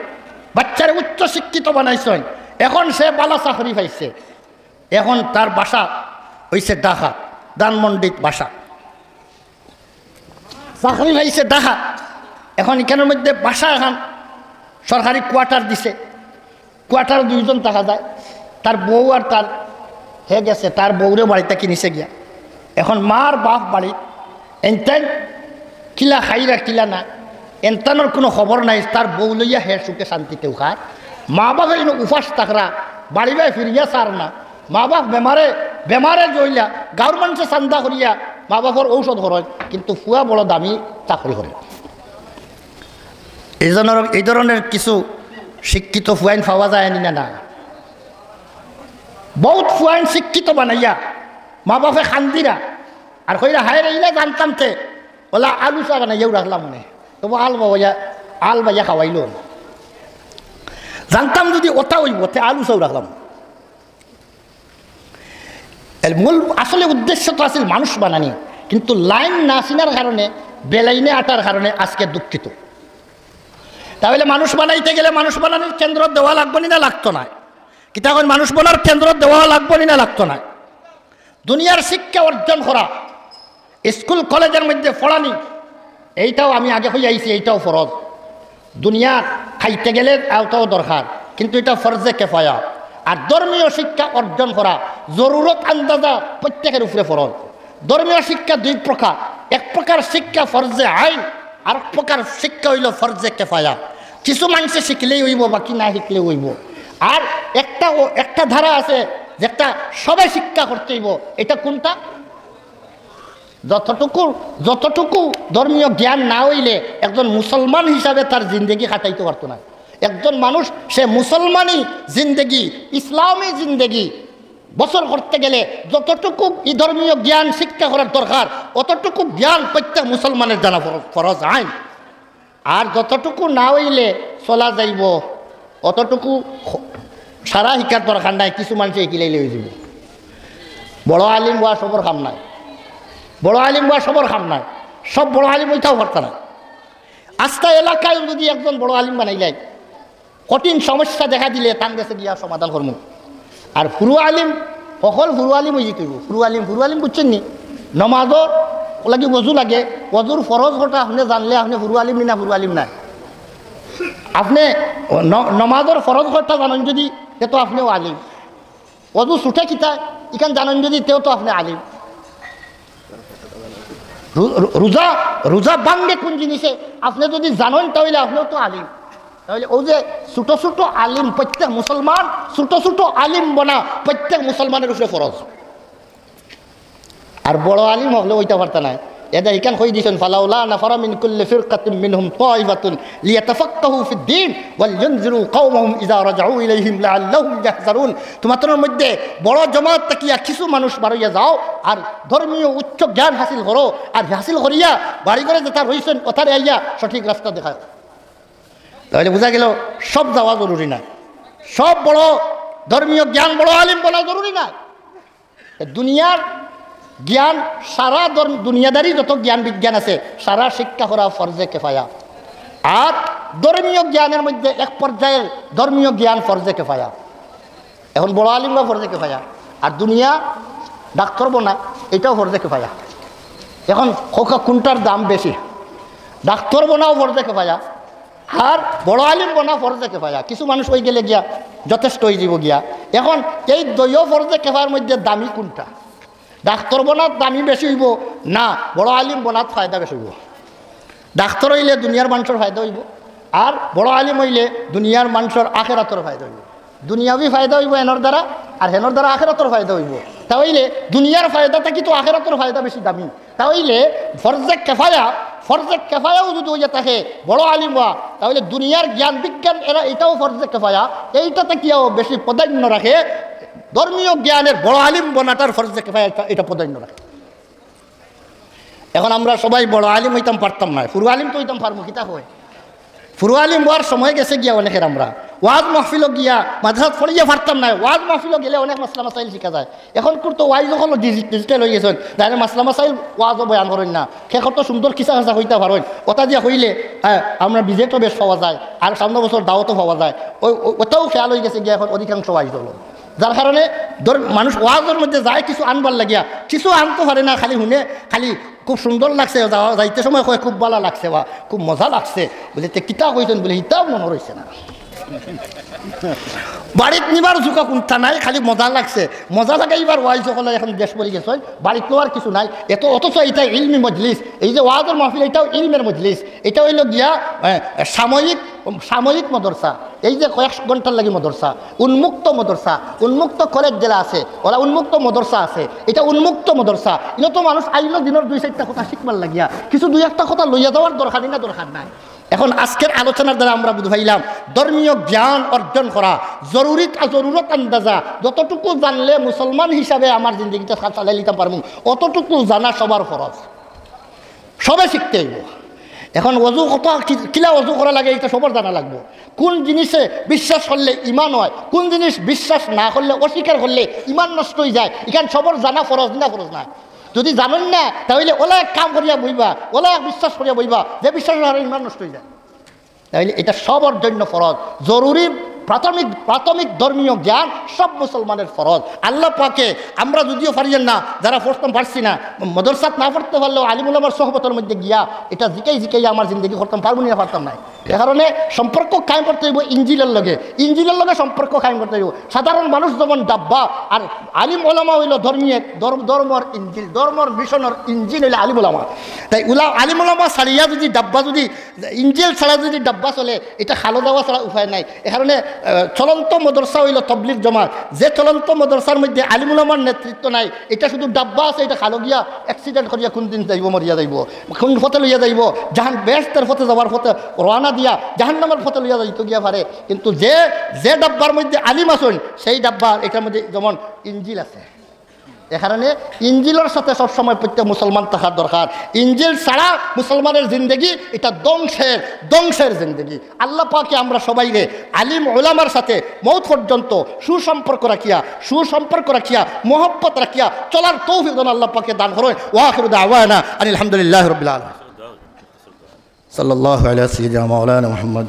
বাচ্চারে উচ্চশিক্ষিত বানাইছেন, এখন সে বালা চাকরি পাইছে, এখন তার বাসা হইছে ঢাকা, ধানমন্ডিত বাসা, চাকরি পাইছে ঢাকা। এখন এখানের মধ্যে বাসা এখন সরকারি কোয়ার্টার দিছে, কোয়ার্টার 2 জন থাকা যায়, তার বউ আর তার হে গেছে, তার বউরে বাড়িতে কিনেছে গিয়া। এখন মার বাপ বাড়ি এনতেন কিলা খাইরা কিলা না এনতানোর কোনো খবর নাই, তার বউ লইয়া হে সুখে শান্তিতে উখার। মা বাপে উপাস থাকরা বাড়ি বাই ফিরিয়া সার না, মা বাপ বেমারে জইলা গাঁর মানুষে চান্দা করিয়া মা বাপর ঔষধ করেন, কিন্তু ফুয়া বড় দামি চাকরি করে। এই ধরনের কিছু শিক্ষিত ফুয়াইন পাওয়া যায় না না, বহুত ফুয়াইন শিক্ষিত বানাইয়া মা বাপে খান্দিরা আর কইরা হায় রে ইলা জানতাম তে বলা আলু চা বানাইয়াও রাখলাম মনে, তবু আল ভাইয়া খাওয়াইল, জানতাম যদি ওটা হইব তে আলু চাও রাখলাম। মূল আসলে উদ্দেশ্য তো আসলে মানুষ বানানি, কিন্তু লাইন না চিনার কারণে বেলাইনে আটার কারণে আজকে দুঃখিত। তাহলে মানুষ বানাইতে গেলে মানুষ বানানোর কেন্দ্র দেওয়া লাগবো না লাগতো না, কিন্তু এখন মানুষ বানার কেন্দ্র দেওয়া লাগবো না লাগতো না। দুনিয়ার শিক্ষা অর্জন করা, স্কুল কলেজের মধ্যে পড়ানি, এইটাও আমি আগে হয়ে আইছি, এইটাও ফরজ। দুনিয়া খাইতে গেলে এটাও দরকার, কিন্তু এটা ফরজে কেফায়া। আর ধর্মীয় শিক্ষা অর্জন করা জরুরত আন্দাজা প্রত্যেকের উপরে ফরজ। ধর্মীয় শিক্ষা 2 প্রকার, এক প্রকার শিক্ষা ফরজে আইন, আর এক প্রকার শিক্ষা হইল ফরজে কেফায়া। কিছু মানুষে শিখলেই হইব, বাকি না শিখলেই হইব। আর একটা ধারা আছে যেটা সবাই শিক্ষা করতে হইব, এটা কোনটা? যতটুকু ধর্মীয় জ্ঞান না হইলে একজন মুসলমান হিসাবে তার জিন্দেগি কাটাইতে পারতো না। একজন মানুষ সে মুসলমানি জিন্দেগি, ইসলামী জিন্দেগি বছর করতে গেলে যতটুকু এই ধর্মীয় জ্ঞান শিক্ষা করার দরকার, অতটুকু জ্ঞান প্রত্যেক মুসলমানের জানা ফরজ আইন। আর যতটুকু না হইলে চলা যাইব, অতটুকু সারা শিক্ষার দরকার নাই, কিছু মানুষে একিলাইলে হয়ে যাব। বড় আলিম হওয়া সবর কাম নাই, বড় আলিম হওয়া সবর কাম নাই, সব বড় আলিম ওইটাও পারত না। আস্থা এলাকায় যদি একজন বড় আলিম বানাইলাই, কঠিন সমস্যা দেখা দিলে তার কাছে গিয়া সমাধান করবো। আর ফুরু আলিম, সকল ফুরু আলিম হয়ে যেতে হইব। ফুরু আলিম বুঝছেন নি? নমাজর লাগে ওজু লাগে, ওজুর ফরজ ঘটা আপনি জানলে আপনি ফুরু আলিম নি না ফুরু আলিম নাই। আপনি নমাজর ফরজ ঘটা জানেন যদি, তে তো আপনিও আলিম। ওজু ছুটে কিতা ইখান জানেন যদি, তেও তো আপনি আলিম। রোজা ভাঙ্গে কোন জিনিসে আপনি যদি জানেন তাহলে আপনিও তো আলিম। তাহলে ও যে ছোট ছোট আলিম প্রত্যেক মুসলমান, ছোট ছোট আলিম বনা প্রত্যেক মুসলমানের উপরে ফরজ। আর বড় আলিম হলে ওইটা পারতা নাই। এটা এখান কই দিয়েছেন, ফালাউলা নাফারা মিন কুল্লি ফিরকাতিন মিনহুম তাইফাতুন লিয়াতাফাক্কাহু ফিদ-দীন ওয়াল ইউনযিরু কওমাহুম ইযা রাজাউ ইলাইহিম লাআল্লাহুম ইয়াহযারুন। তোমাদের মধ্যে বড় জামাত তাকিয়া কিছু মানুষ বাড়িয়া যাও আর ধর্মীয় উচ্চ জ্ঞান হাসিল করো, আর হাসিল করিয়া বাড়ি করে যেটা রইছেন ওথারে আইয়া সঠিক রাস্তা দেখায়। তাহলে বোঝা গেল সব যাওয়া জরুরি না, সব বড় ধর্মীয় জ্ঞান বড় আলিম বলা জরুরি না। দুনিয়ার জ্ঞান, সারা দুনিয়াদারি যত জ্ঞান বিজ্ঞান আছে সারা শিক্ষা করা ফরজে কেফায়া। আর ধর্মীয় জ্ঞানের মধ্যে এক পর্যায়ের ধর্মীয় জ্ঞান ফরজে কেফায়া। এখন বড় আলিমরা ফরজে কেফায়া, আর দুনিয়া ডাক্তার বনা এটাও ফরজে কেফায়া। এখন কোনটার দাম বেশি? ডাক্তার বনাও ফরজে কেফায়া, আর বড় আলিম বনা ফরজে কেফায়া। কিছু মানুষ ওই গেলে গিয়া যথেষ্ট হয়ে যাব গিয়া। এখন এই দলীয় ফরজে কেফায়ার মধ্যে দামি কোনটা? ডাক্তার বনাত দামি বেশি হইব না বড় আলিম বনাত ফায়দা বেশি হইব? ডাক্তার হইলে দুনিয়ার মানুষের ফায়দা হইব, আর বড় আলিম হইলে দুনিয়ার মানুষের আখেরাতর ফায়দা হইব। দুনিয়াবি ফায়দা হইব এনর দ্বারা, আর হেনর দ্বারা আখেরাতর ফায়দা হইব। তাহলে দুনিয়ার ফায়দাটা কিন্তু আখেরাতর ফায়দা বেশি দামি। তাহলে ফরজে কেফায়াও যদি হইয়া থাকে বড় আলিম হওয়া, তাহলে দুনিয়ার জ্ঞান বিজ্ঞান এরা এটাও ফরজে কেফায়া, এইটাতে কিও বেশি প্রাধান্য রাখে। ধর্মীয় জ্ঞানের বড় আলিম বনাটার ফরজে কেফায়া এটা প্রাধান্য রাখে। এখন আমরা সবাই বড় আলিম হইতাম পারতাম না, ফুরু আলিম তো হইতাম পারবো, কিতা হয় ফুরু আলিম হওয়ার সময় গেছে গিয়া অনেকের। আমরা ওয়াজ মাহফিলও গিয়া মাদ্রাসাত পড়িয়া পারতাম না, ওয়াজ মাহফিলও গেলে অনেক মাসলা মাসাইল শিখা যায়। এখন তো ওয়াইজ যখন ডিজিটাল হয়ে গেছেন, তাহলে মাসলা মাসাইল ওয়াজও বয়ান করেন না, শেষত তো সুন্দর কিসা খাসা হইতে পারেন, ওটা দিয়ে হইলে আমরা বিজেটও বেশ পাওয়া যায়, আর সামনে বছর দাওয়াতও পাওয়া যায়। ওটাও খেয়াল হয়ে গেছে গিয়া এখন অধিকাংশ ওয়াইজ হলো, যার কারণে মানুষ ওয়াজের মধ্যে যায় কিছু আনবার লাগিয়া কিছু আনতে পারে না, খালি শুনে খালি খুব সুন্দর লাগছে, যাইতে সময় কয় খুব ভালো লাগছে বা খুব মজা লাগছে বলে, তে কিতা কইছেন বলে হিতাও মনে রয়েছে না। বাড়িত নিবার ঝুঁকা কোনটা নাই, খালি মজা লাগছে, মজা লাগাইবার ওয়াইজ সকলে এখন দেশ পড়ে গেছে, বাড়িত নেওয়ার কিছু নাই এত। অথচ এটা ইলমি মজলিস, এই যে ওয়াজের মাহফিল এটাও ইলমের মজলিস, এটা হইল গিয়া সাময়িক মদরসা। এই যে কয়েক ঘন্টার লাগি মদরসা, উন্মুক্ত মদরসা, উন্মুক্ত কলেজ জেলা আছে, ওরা উন্মুক্ত মদরসা আছে, এটা উন্মুক্ত মদরসা। এটা তো মানুষ আইল দিনের 2-4টা কথা শিখবার লাগিয়া, কিছু 2-1টা কথা লইয়া যাওয়ার দরকার না, দরকার নাই। এখন আজকের আলোচনার দ্বারা আমরা বুঝাইলাম ধর্মীয় জ্ঞান অর্জন করা জরুরত আন্দাজা, যতটুকু জানলে মুসলমান হিসাবে আমার জিন্দগিটা চালাই নিতে পারবো, অতটুকু জানা সবার ফরজ, সবে শিখতে হইব। এখন অজু কত কিলা অজু করা লাগে এটা সবার জানা লাগবে, কোন জিনিসে বিশ্বাস করলে ইমান হয়, কোন জিনিস বিশ্বাস না করলে অস্বীকার করলে ইমান নষ্ট হয়ে যায়, এখানে সবার জানা ফরজ না ফরজ না। যদি জানেন না তাহলে ওলা এক কাম করিয়া বইবা, ওলা এক বিশ্বাস করিয়া বইবা, যে বিশ্বাস না হলে ইমান নষ্ট হয়ে যায়। তাহলে এটা সবার জন্য ফরজ, জরুরি প্রাথমিক ধর্মীয় জ্ঞান সব মুসলমানের ফরজ। আল্লাহ পাকে আমরা যদিও পারিয়েন না, যারা পড়তাম পারছি না, মদরসাত না পড়তে পারলেও আলিমুল আমার সহবতের মধ্যে গিয়া এটা জিকাই আমার জিন্দগি করতাম পারবো না, পারতাম না। এ কারণে সম্পর্ক কায়েম করতে হইব ইঞ্জিলের লগে সম্পর্ক কায়েম করতে হইব। সাধারণ মানুষ যেমন ডাব্বা, আর আলিম ওলামা হইল ধর্মর ইঞ্জিল, ধর্মর মিশনের ইঞ্জিল হইলে আলিম ওলামা। তাই আলিম ওলামা ছাড়িয়া যদি ডাব্বা, যদি ইঞ্জিল ছাড়া যদি ডাব্বা চলে, এটা খালো দেওয়া ছাড়া উপায় নাই। এ কারণে চলন্ত মদরসা হইল তবলিগ জমাত, যে চলন্ত মদরসার মধ্যে আলিম উলামার নেতৃত্ব নাই, এটা শুধু ডাব্বা আছে, এটা খালো গিয়া অ্যাক্সিডেন্ট করিয়া কোন দিন যাইব, মরিয়া যাইব, কোন পথে লইয়া যাইব, বেহেশতের পথে যাওয়ার পথে রওনা দিয়া জাহান্নামের পথে লইয়া যাইতে গিয়া পারে। কিন্তু যে ডাব্বার মধ্যে আলিম আছেন, সেই ডাব্বার এটার মধ্যে যেমন ইঞ্জিল আছে। এ কারণে ইঞ্জিলের সাথে সবসময় প্রত্যেক মুসলমান থাকার দরকার। ইঞ্জিল ছাড়া মুসলমানের জিন্দগি এটা ধ্বংসের জিন্দগি। আল্লাহ পাকে আমরা সবাইকে আলিম ওলামার সাথে মৌত পর্যন্ত সুসম্পর্ক রাখিয়া মোহব্বত রাখিয়া চলার তৌফিক যেন আল্লাহ পাকে দান করেন। ওয়া আখিরু দাওয়ানা আলহামদুলিল্লাহি রাব্বিল আলামিন। সাল্লাল্লাহু আলা সাইয়্যিদিনা মাওলানা মুহাম্মদ।